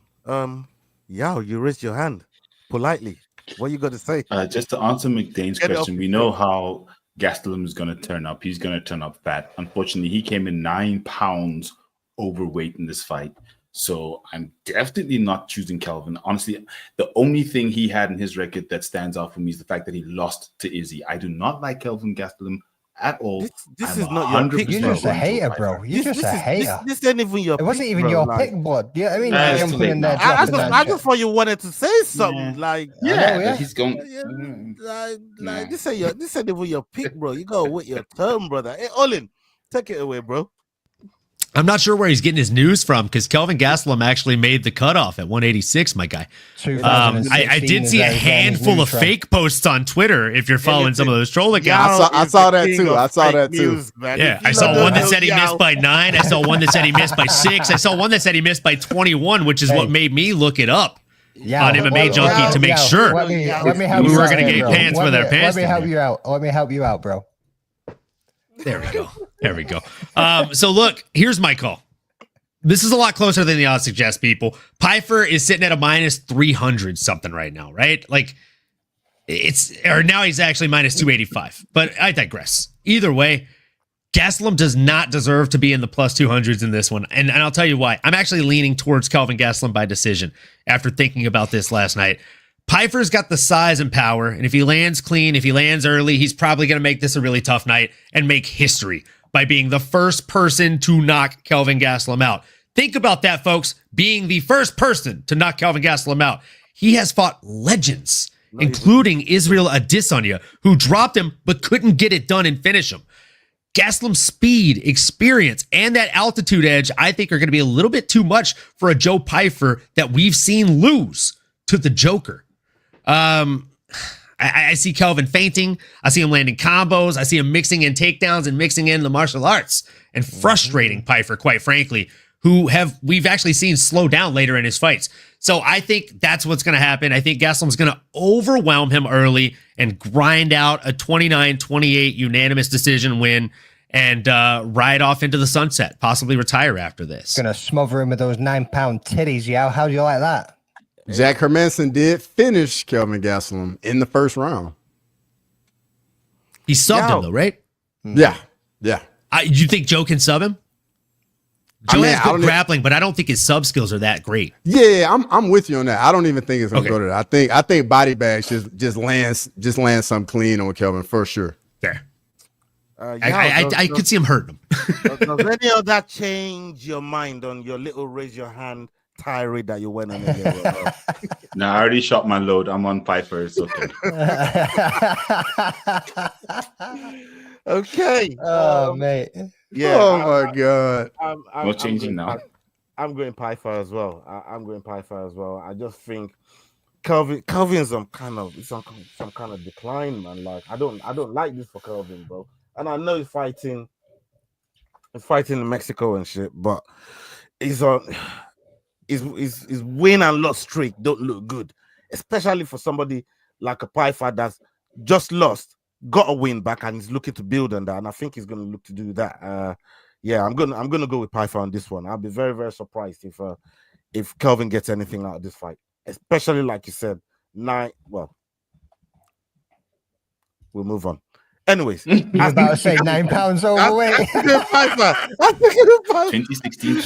you raised your hand politely. What you got to say? Just to answer McDane's question, we know how Gastelum is going to turn up. He's going to turn up fat. Unfortunately, he came in 9 pounds overweight in this fight. So I'm definitely not choosing Kelvin. Honestly, the only thing he had in his record that stands out for me is the fact that he lost to Izzy. I do not like Kelvin Gastelum at all. This is not your pick. You're just a hater, bro. You're just a hater. This ain't even your pick. It wasn't even your pick, blood. Yeah, I mean, I just thought you wanted to say something. Like, he's going. This ain't even your pick, bro. You go with your term, brother. Hey, Olin, take it away, bro. I'm not sure where he's getting his news from because Kelvin Gastelum actually made the cutoff at 186, my guy. I did see a handful of fake posts on Twitter if you're following some of those troll accounts. I saw that too. I saw that too. Yeah, I saw one that said he missed by 9. I saw one that said he missed by 6. I saw one that said he missed by 21, which is what made me look it up on MMA Junkie to make sure let me help we you were out going to here, get bro. pants with our pants. Let me help you out. Let me help you out, bro. There we go. There we go. So look, here's my call. This is a lot closer than the odds suggest, people. Pyfer is sitting at a minus 300 something right now, right? Like now he's actually minus 285, but I digress. Either way, Gastelum does not deserve to be in the plus 200s in this one. And I'll tell you why. I'm actually leaning towards Kelvin Gastelum by decision after thinking about this last night. Pyfer's got the size and power, and if he lands clean, if he lands early, he's probably going to make this a really tough night and make history by being the first person to knock Kelvin Gastelum out. Think about that, folks, being the first person to knock Kelvin Gastelum out. He has fought legends, including Israel Adesanya, who dropped him but couldn't get it done and finish him. Gastelum's speed, experience, and that altitude edge, I think, are going to be a little bit too much for a Joe Pyfer that we've seen lose to the Joker. I see Kelvin fainting. I see him landing combos. I see him mixing in takedowns and mixing in the martial arts and frustrating Pyfer, quite frankly, who we've actually seen slow down later in his fights. So I think that's what's going to happen. I think Gastelum's going to overwhelm him early and grind out a 29-28 unanimous decision win and ride off into the sunset, possibly retire after this. Going to smother him with those 9-pound titties, yeah? How do you like that? Jack Hermanson did finish Kelvin Gastelum in the first round. He subbed him, though, right? Yeah. You think Joe can sub him? Joe has good grappling, but I don't think his sub skills are that great. Yeah, I'm with you on that. I don't even think it's gonna go to that. I think body bags just lands something clean on Kelvin for sure. Fair. I could see him hurting him. Does any of that change your mind on your little raise your hand tirade that you went on? No, I already shot my load. I'm on Pyfer. It's okay. Okay. Oh, mate. Yeah. Oh my God. No changing now. I'm going Pyfer as well. I'm going Pyfer as well. I just think Kelvin's some kind of decline, man. Like I don't like this for Kelvin, bro. And I know he's fighting in Mexico and shit, but his win and loss streak don't look good, especially for somebody like a Pyfer that's just lost, got a win back, and is looking to build on that. And I think he's going to look to do that. I'm gonna go with Pyfer on this one. I'll be very, very surprised if Kelvin gets anything out of this fight, especially like you said, 9. Well, we'll move on. Anyways, I was about to say 9 pounds overweight. 2016.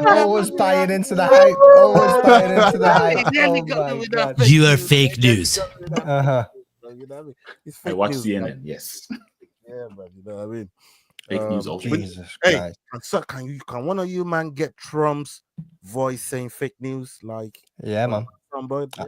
Always buying into the hype. Always buying into the hype. Oh my God. You are fake news. Uh-huh. You know what I mean? I watch CNN. Yes. Yeah, but you know what I mean. Fake news also. Jesus Christ. Hey, can one of you man get Trump's voice saying fake news? Like, yeah, man.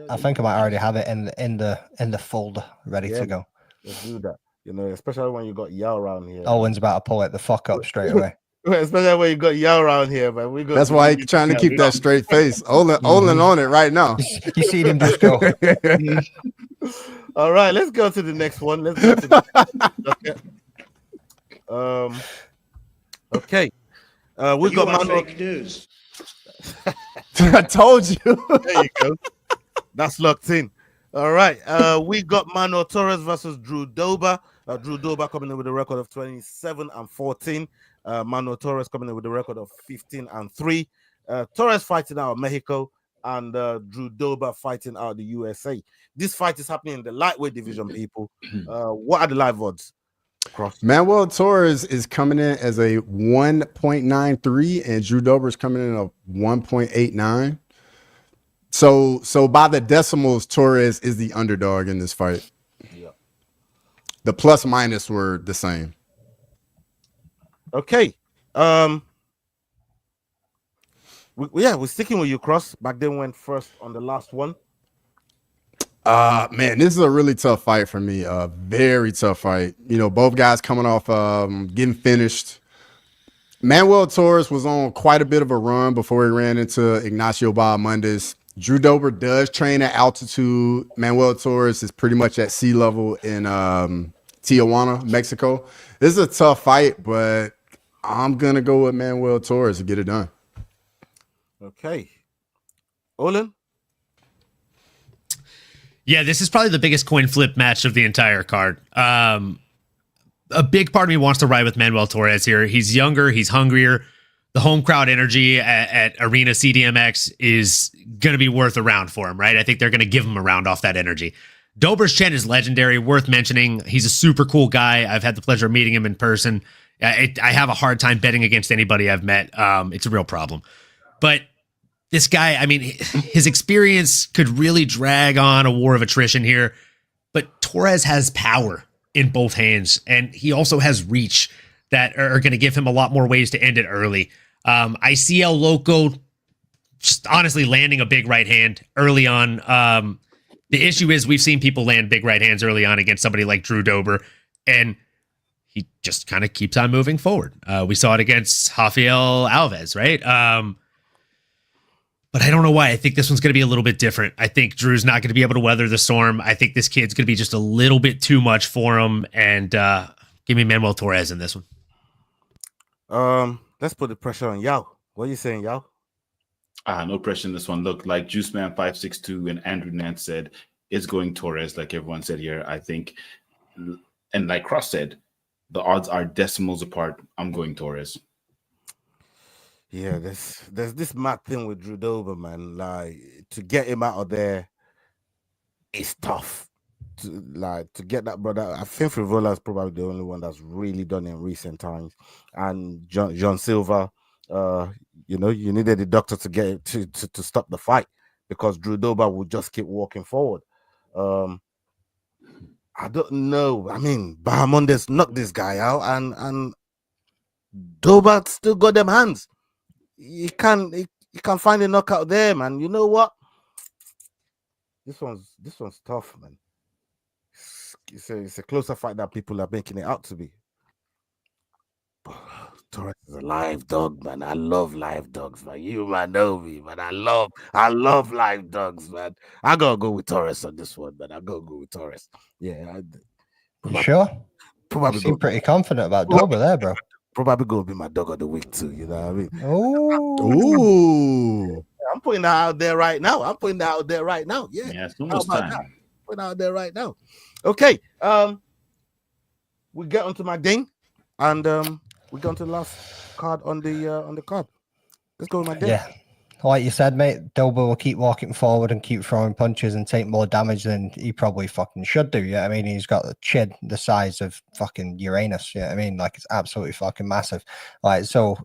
I think I might already have it in the folder ready to go. Let's do that. You know, especially when you got Yao around here. Owen's about to pull it the fuck up straight away. Especially when you got Yao around here, man. That's why he's trying to keep that straight face. Olin on it right now. You see him just go. All right, let's go to the next one. Let's go to the okay. We got Mano. Fake news. I told you. There you go. That's locked in. All right. We got Mano Torres versus Drew Dober. Drew Dober coming in with a record of 27-14. Mano Torres coming in with a record of 15-3. Torres fighting out of Mexico and Drew Dober fighting out of the USA. This fight is happening in the lightweight division, people. What are the live odds? Manuel Torres is coming in as a 1.93 and Drew Dober is coming in at 1.89. So by the decimals, Torres is the underdog in this fight. Yeah. The plus minus were the same. Okay. We're sticking with you, Cross. Back then went first on the last one. Man, this is a really tough fight for me. Very tough fight. You know, both guys coming off getting finished. Manuel Torres was on quite a bit of a run before he ran into Ignacio Bahamondes. Drew Dober does train at altitude. Manuel Torres is pretty much at sea level in Tijuana, Mexico. This is a tough fight, but I'm gonna go with Manuel Torres to get it done. Okay. Olin? Yeah, this is probably the biggest coin flip match of the entire card. A big part of me wants to ride with Manuel Torres here. He's younger, he's hungrier. The home crowd energy at Arena CDMX is going to be worth a round for him, right? I think they're going to give him a round off that energy. Dober's Chen is legendary, worth mentioning. He's a super cool guy. I've had the pleasure of meeting him in person. I have a hard time betting against anybody I've met. It's a real problem. But this guy, I mean, his experience could really drag on a war of attrition here. But Torres has power in both hands, and he also has reach that are going to give him a lot more ways to end it early. I see El Loco just honestly landing a big right hand early on. The issue is we've seen people land big right hands early on against somebody like Drew Dober, and he just kind of keeps on moving forward. We saw it against Rafael Alves, right? But I don't know why. I think this one's going to be a little bit different. I think Drew's not going to be able to weather the storm. I think this kid's going to be just a little bit too much for him, and give me Manuel Torres in this one. Let's put the pressure on Yao. What are you saying, Yao? No pressure in this one. Look, like Juice Man 562 and Andrew Nance said, it's going Torres, like everyone said here. I think, and like Cross said, the odds are decimals apart. I'm going Torres. Yeah, there's this mad thing with Drew Dober, man. Like, to get him out of there is tough. To get that brother, I think Frivola is probably the only one that's really done in recent times. And John Silva, you needed the doctor to get to stop the fight because Drew Dober would just keep walking forward. I don't know. I mean, Bahamondes knocked this guy out, and Dober still got them hands. He can find a knockout there, man. You know what? This one's tough, man. It's a closer fight than people are making it out to be. Torres is a live dog, man. I love live dogs, man. You might know me, but I love live dogs, man. I gotta go with Torres on this one, man. I gotta go with Torres. Yeah. You sure? Probably you seem pretty confident about Dober there, bro. Probably gonna be my dog of the week too. You know what I mean? Ooh. I'm putting that out there right now. Yeah. It's almost time. Putting out there right now. Okay. We get onto my ding, and we go on to the last card on the card. Let's go with my ding. Yeah. Like you said, mate, Dober will keep walking forward and keep throwing punches and take more damage than he probably fucking should do. Yeah, I mean, he's got a chin the size of fucking Uranus. Yeah, I mean, like, it's absolutely fucking massive. Like, so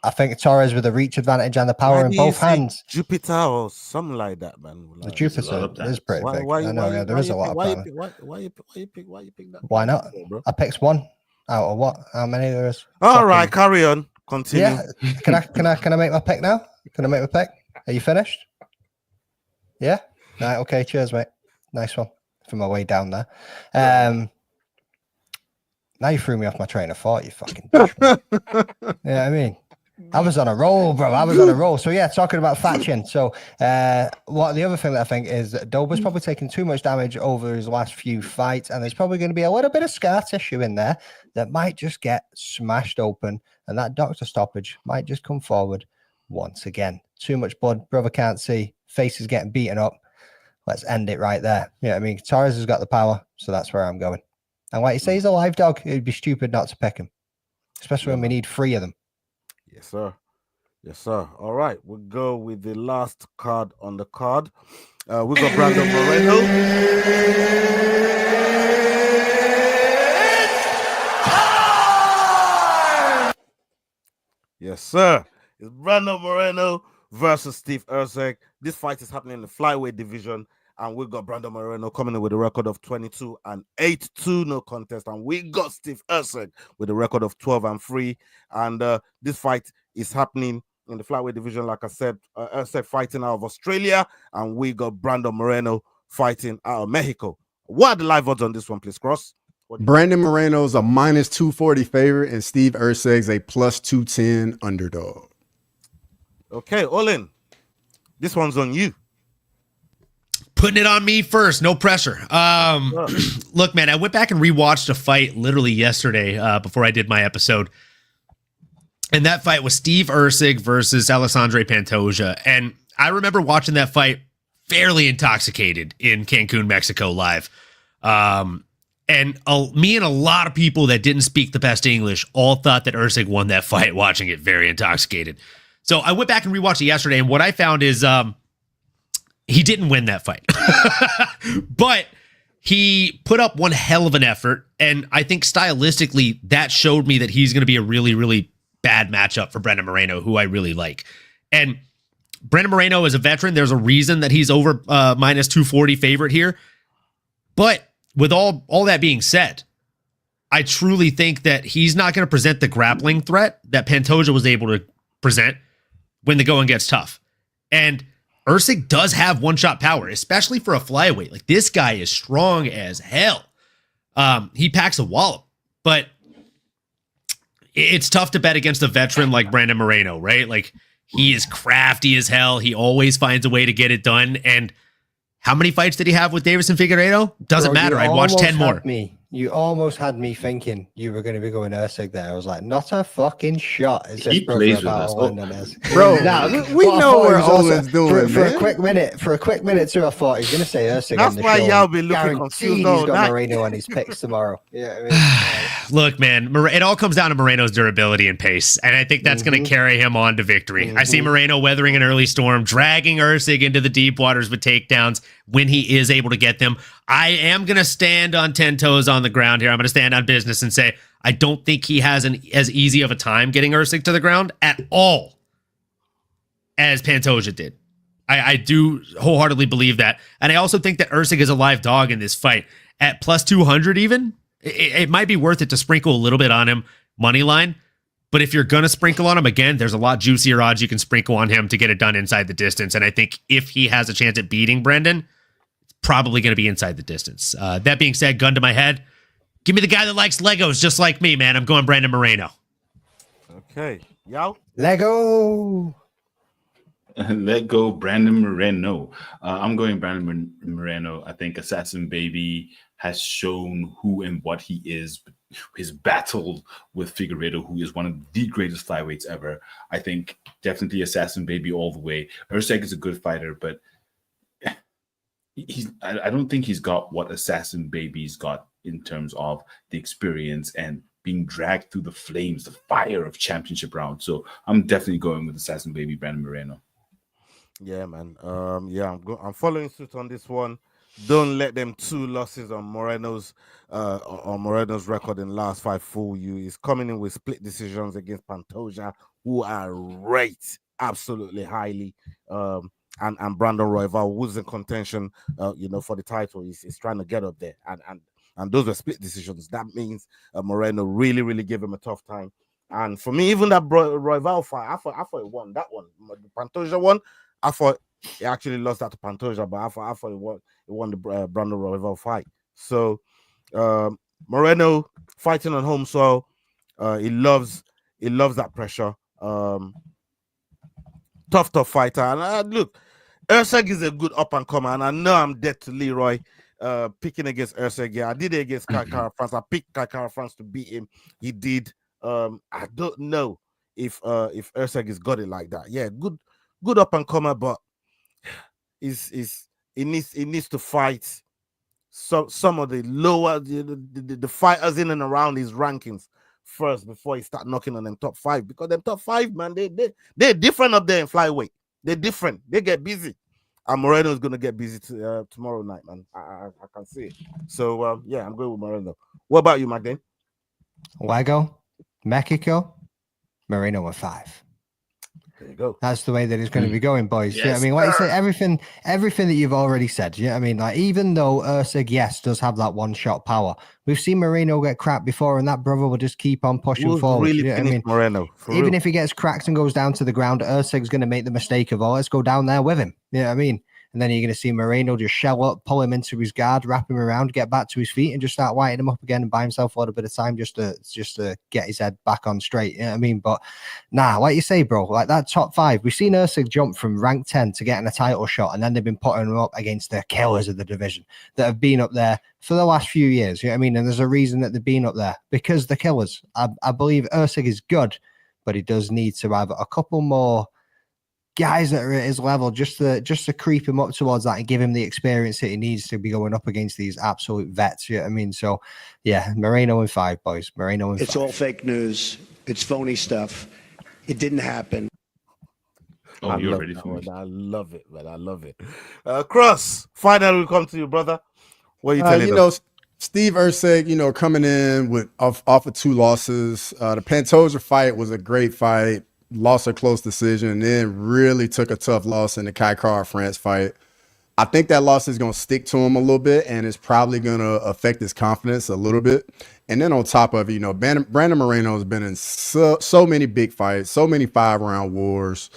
I think Torres with the reach advantage and the power in both hands. Jupiter or something like that, man. Like, the Jupiter is pretty big. I know, there is a lot of power. Why you pick that? Why not? Bro? I picked one out of what? How many there is? All right, carry on. Continue. Yeah. Can I make my pick now? Can I make my pick? Are you finished? Yeah? Right, okay, cheers, mate. Nice one. From my way down there. Now you threw me off my train of thought, you fucking douche. Yeah, I mean, I was on a roll, bro. I was on a roll. So yeah, talking about faction. So what the other thing that I think is that Dober's probably taken too much damage over his last few fights, and there's probably going to be a little bit of scar tissue in there that might just get smashed open, and that doctor stoppage might just come forward once again. Too much blood, brother can't see. Face is getting beaten up. Let's end it right there. Yeah, I mean, Chairez has got the power, so that's where I'm going. And like you say, he's a live dog. It'd be stupid not to pick him, especially when we need 3 of them. Yes, sir. Yes, sir. All right, we'll go with the last card on the card. We got Brandon Moreno. Yes, sir. It's Brandon Moreno versus Steve Erceg. This fight is happening in the flyweight division, and we got Brandon Moreno coming in with a record of 22-8-2, no contest, and we got Steve Erceg with a record of 12-3. And this fight is happening in the flyweight division, like I said. Erceg fighting out of Australia, and we got Brandon Moreno fighting out of Mexico. What are the live odds on this one, please, Cross? Brandon Moreno's a minus 240 favorite, and Steve Erceg's a plus 210 underdog. Okay, Olin, this one's on you. Putting it on me first, no pressure. Look, man, I went back and rewatched a fight literally yesterday before I did my episode. And that fight was Steve Erceg versus Alexandre Pantoja. And I remember watching that fight fairly intoxicated in Cancun, Mexico live. And me and a lot of people that didn't speak the best English all thought that Erceg won that fight watching it very intoxicated. So I went back and rewatched it yesterday, and what I found is he didn't win that fight. But he put up one hell of an effort, and I think stylistically that showed me that he's going to be a really, really bad matchup for Brandon Moreno, who I really like. And Brandon Moreno is a veteran. There's a reason that he's over minus 240 favorite here. But with all that being said, I truly think that he's not going to present the grappling threat that Pantoja was able to present when the going gets tough. And Erceg does have one-shot power, especially for a flyweight. Like, this guy is strong as hell. He packs a wallop, but it's tough to bet against a veteran like Brandon Moreno, right? Like, he is crafty as hell. He always finds a way to get it done. And how many fights did he have with Davison Figueiredo? Doesn't matter. I'd watch 10 more. You almost had me thinking you were going to be going Erceg there. I was like, not a fucking shot. He plays with us. Bro, we know what Olin's doing, for a quick minute too, I thought he's going to say Erceg. That's why y'all be looking confused. He's got Moreno on his picks tomorrow. Yeah, I mean, look, man, it all comes down to Moreno's durability and pace, and I think that's going to carry him on to victory. I see Moreno weathering an early storm, dragging Erceg into the deep waters with takedowns when he is able to get them. I am going to stand on 10 toes on the ground here. I'm going to stand on business and say I don't think he has as easy of a time getting Erceg to the ground at all as Pantoja did. I do wholeheartedly believe that. And I also think that Erceg is a live dog in this fight. At plus 200 even, it might be worth it to sprinkle a little bit on him money line. But if you're going to sprinkle on him, again, there's a lot juicier odds you can sprinkle on him to get it done inside the distance. And I think if he has a chance at beating Brendan, probably going to be inside the distance. That being said, gun to my head, give me the guy that likes Legos just like me, man. I'm going Brandon Moreno. Okay. Yo. Lego. Let go Brandon Moreno. I'm going Brandon Moreno. I think Assassin Baby has shown who and what he is. His battle with Figueiredo, who is one of the greatest flyweights ever. I think definitely Assassin Baby all the way. Erceg is a good fighter, but I don't think he's got what Assassin Baby's got in terms of the experience and being dragged through the flames, the fire of championship rounds. So I'm definitely going with Assassin Baby Brandon Moreno. Yeah, man. I'm following suit on this one. Don't let them 2 losses on Moreno's record in last 5 fool you. He's coming in with split decisions against Pantoja, who are rated absolutely highly. And Brandon Royval, who's in contention, for the title, he's trying to get up there. And those were split decisions. That means Moreno really, really gave him a tough time. And for me, even that Royval fight, I thought he won that one. The Pantoja one, I thought he actually lost that to Pantoja, but I thought he won the Brandon Royval fight. So Moreno fighting on home soil. He loves that pressure. Tough fighter. And look, Erceg is a good up and comer, and I know I'm dead to Leroy picking against Erceg. Yeah, I did it against Kaikara France. I picked Kaikara France to beat him. He did. I don't know if Erceg has got it like that. Yeah, good up and comer, but he needs to fight some of the lower the fighters in and around his rankings first before he start knocking on them top 5, because them top 5, man, they're different up there in flyweight. They're different. They get busy. And Moreno is going to get busy tomorrow night, man. I can see it. So, yeah, I'm going with Moreno. What about you, Magdane? Lego, Mexico, Moreno at 5. There you go. That's the way that it's going to be going, boys. Yes, Yeah, I mean, like you said, everything that you've already said. Yeah, I mean, like, even though Erceg, yes, does have that one-shot power, we've seen Moreno get cracked before, and that brother will just keep on pushing forward. Really, yeah, I mean, Moreno. Even if he gets cracked and goes down to the ground, Erceg's going to make the mistake of, let's go down there with him. Yeah, I mean, and then you're going to see Moreno just shell up, pull him into his guard, wrap him around, get back to his feet, and just start whiting him up again and buy himself a little bit of time just to get his head back on straight. You know what I mean? But nah, like you say, bro, like that top 5, we've seen Erceg jump from rank 10 to getting a title shot, and then they've been putting him up against the killers of the division that have been up there for the last few years. You know what I mean? And there's a reason that they've been up there, because the killers. I believe Erceg is good, but he does need to have a couple more guys that are at his level just to creep him up towards that and give him the experience that he needs to be going up against these absolute vets. You know what I mean? So yeah, Moreno in 5, boys. Moreno in 5. It's all fake news. It's phony stuff. It didn't happen. Oh, you're ready for me. I love it, man. I love it. Cross, finally we come to you, brother. What are you telling us? Steve Erceg, coming in with off of 2 losses. The Pantoja fight was a great fight. Lost a close decision, and then really took a tough loss in the Kaikara France fight. I think that loss is going to stick to him a little bit, and it's probably going to affect his confidence a little bit. And then on top of it, Brandon Moreno has been in so many big fights, so many 5-round wars.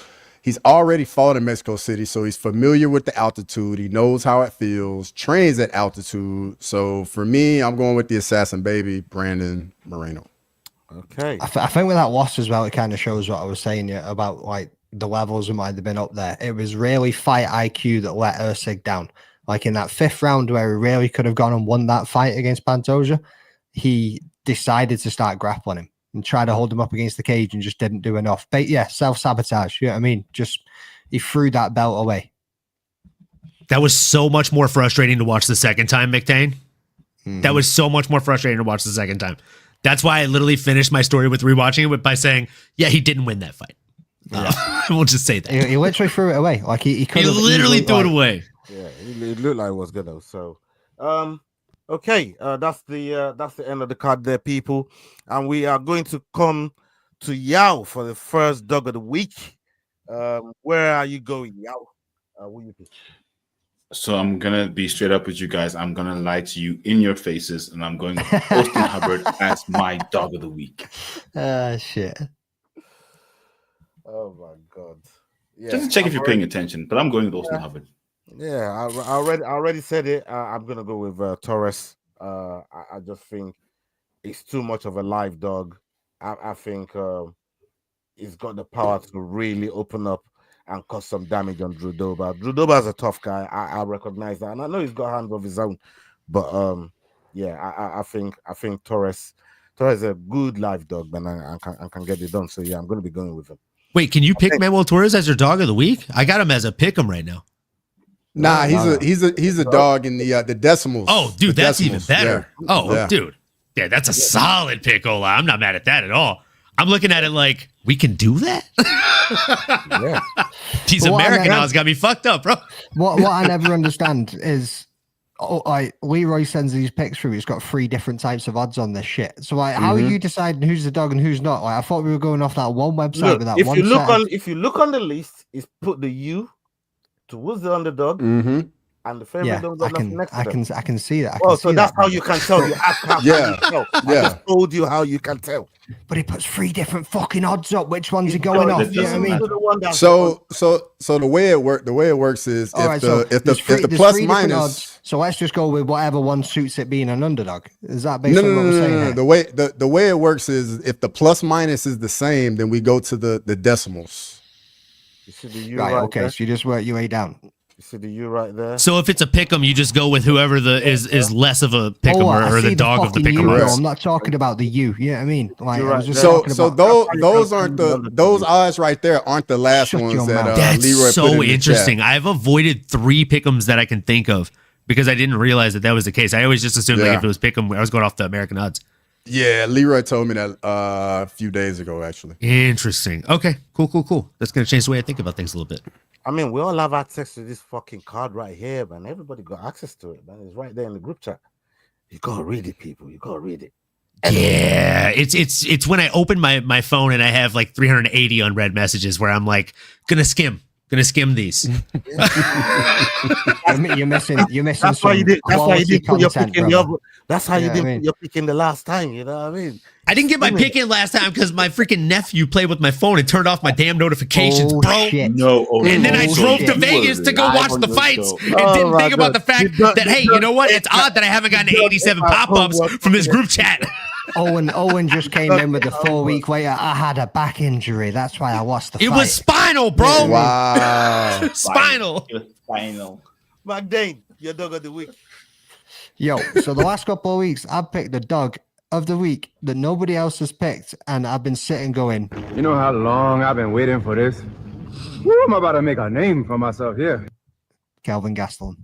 He's already fought in Mexico City, so he's familiar with the altitude. He knows how it feels, trains at altitude. So for me, I'm going with the assassin baby, Brandon Moreno. Okay. I think with that loss as well, it kind of shows what I was saying about like the levels that might have been up there. It was really fight IQ that let Erceg down. Like in that 5th round where he really could have gone and won that fight against Pantoja, he decided to start grappling him and try to hold him up against the cage and just didn't do enough. But yeah, self-sabotage. You know what I mean? He threw that belt away. That was so much more frustrating to watch the second time, McTane. That was so much more frustrating to watch the second time. That's why I literally finished my story with rewatching it by saying, yeah, he didn't win that fight. We'll just say that. He literally threw it away. Like he literally threw it away. Yeah, it looked like it was good though. So, okay, that's the end of the card there, people, and we are going to come to Yao for the first dog of the week. Where are you going, Yao? What do you pick? So I'm gonna be straight up with you guys. I'm gonna lie to you in your faces, and I'm going with Austin Hubbard as my dog of the week. Shit. Oh my god. Yeah, just to check if you're paying attention, but I'm going with Austin Hubbard. Yeah, I already said it. I'm gonna go with Torres. I just think it's too much of a live dog. I think he's got the power to really open up and cause some damage on Drew Dober. Drew Dober is a tough guy. I recognize that, and I know he's got hands of his own. But yeah, I think Torres is a good live dog, man, and can get it done. So yeah, I'm going to be going with him. Wait, can you pick Manuel Torres as your dog of the week? I got him as a pick 'em right now. Nah, he's a dog in the decimals. Oh, dude, that's even better. Yeah. Oh, dude, yeah, that's a solid pick, Ola. I'm not mad at that at all. I'm looking at it like, we can do that? Yeah. These American odds got me fucked up, bro. What I never understand is, Leroy sends these picks through. He's got 3 different types of odds on this shit. So how are you deciding who's the dog and who's not? Like, I thought we were going off that one website with that if one. If you look on the list, it's put the U towards the underdog, and the favorite don't got nothing next to them. I can see that. So that's how you can tell. You ask how you tell. I just told you how you can tell. But he puts 3 different fucking odds up. Which ones are going off? You know what I mean? So the way it works is if the plus minus. Odds, so let's just go with whatever one suits it being an underdog. Is that basically what we're saying? No. The way it works is if the plus minus is the same, then we go to the decimals. You see the U right. Okay. There? So you just work your way down. You see the U right there. So if it's a pick'em, you just go with whoever is less of a pick'em or the dog of the pick'em. I'm not talking about the U. You know what I mean? Like, those odds right there aren't the last ones that That's Leroy so put in interesting. I've avoided 3 pick'ems that I can think of because I didn't realize that was the case. I always just assumed like if it was pick'em, I was going off the American odds. Yeah, Leroy told me that a few days ago, actually. Interesting. Okay, cool. That's gonna change the way I think about things a little bit. I mean, we all have access to this fucking card right here, man. Everybody got access to it, man. It's right there in the group chat. You gotta read it, people. You gotta read it. Yeah, it's when I open my phone and I have like 380 unread messages where I'm like, gonna skim these. You're missing. That's why you did. That's why you did put your pick in the. That's how you did put your pick in the last time. You know what I mean? I didn't get my pick in last time because my freaking nephew played with my phone and turned off my damn notifications, bro. Shit. No, and then I drove to Vegas to go watch the fights and didn't think about the fact that, hey, you know what? It's odd that I haven't gotten 87 pop-ups from this group chat. Owen just came in with the 4-week later. I had a back injury. That's why I lost the fight. It was spinal, bro. Wow. Spinal. McDane, your dog of the week. Yo, so the last couple of weeks, I've picked the dog of the week that nobody else has picked, and I've been sitting going, you know how long I've been waiting for this? Woo, I'm about to make a name for myself here. Kelvin Gastelum.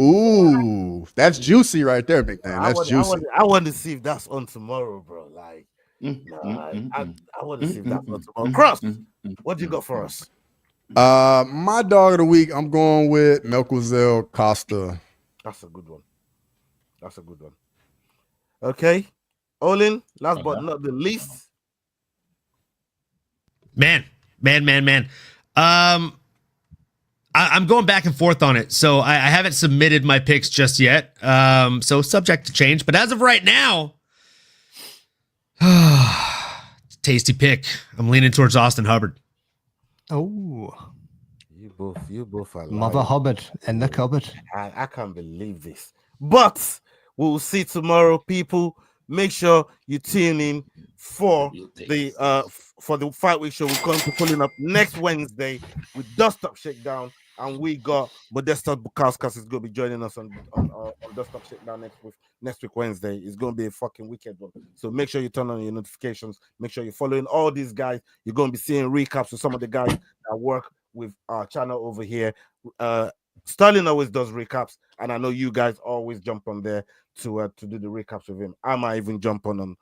Ooh, that's juicy right there, big man. That's juicy. I want to see if that's on tomorrow, bro. Like, I want to see if that's on tomorrow. Cross, what do you got for us? My dog of the week, I'm going with Melquizael Costa. That's a good one. Okay, Olin, last but not the least. Man. I'm going back and forth on it, so I haven't submitted my picks just yet. So subject to change, but as of right now, tasty pick. I'm leaning towards Austin Hubbard. Oh, you both are Mother lying. Hubbard in the cupboard. I can't believe this, but we'll see tomorrow, people. Make sure you tune in for the Fight Week show. We're going to be pulling up next Wednesday with Dust Up Shakedown, and we got Modesta Bukauskas is going to be joining us on Dust Up Shakedown next week Wednesday. It's going to be a fucking wicked one. So make sure you turn on your notifications. Make sure you're following all these guys. You're going to be seeing recaps of some of the guys that work with our channel over here. Sterling always does recaps, and I know you guys always jump on there to do the recaps with him. I might even jump on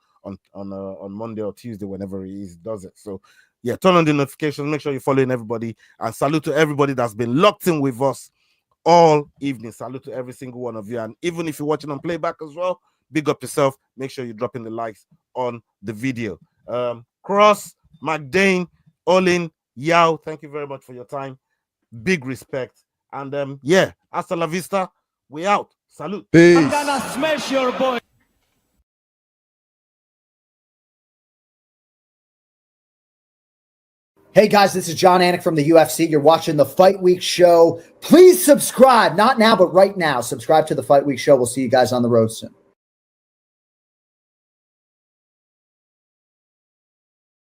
Monday or Tuesday whenever he does it. So yeah, turn on the notifications. Make sure you're following everybody, and salute to everybody that's been locked in with us all evening. Salute to every single one of you, and even if you're watching on playback as well, big up yourself. Make sure you're dropping the likes on the video. Cross, McDane, Olin, Yao, thank you very much for your time. Big respect. And yeah, hasta la vista. We out. Salute. Peace. I'm gonna smash your boy. Hey guys, this is John Anik from the UFC. You're watching the Fight Week show. Please subscribe. Not now, but right now. Subscribe to the Fight Week show. We'll see you guys on the road soon.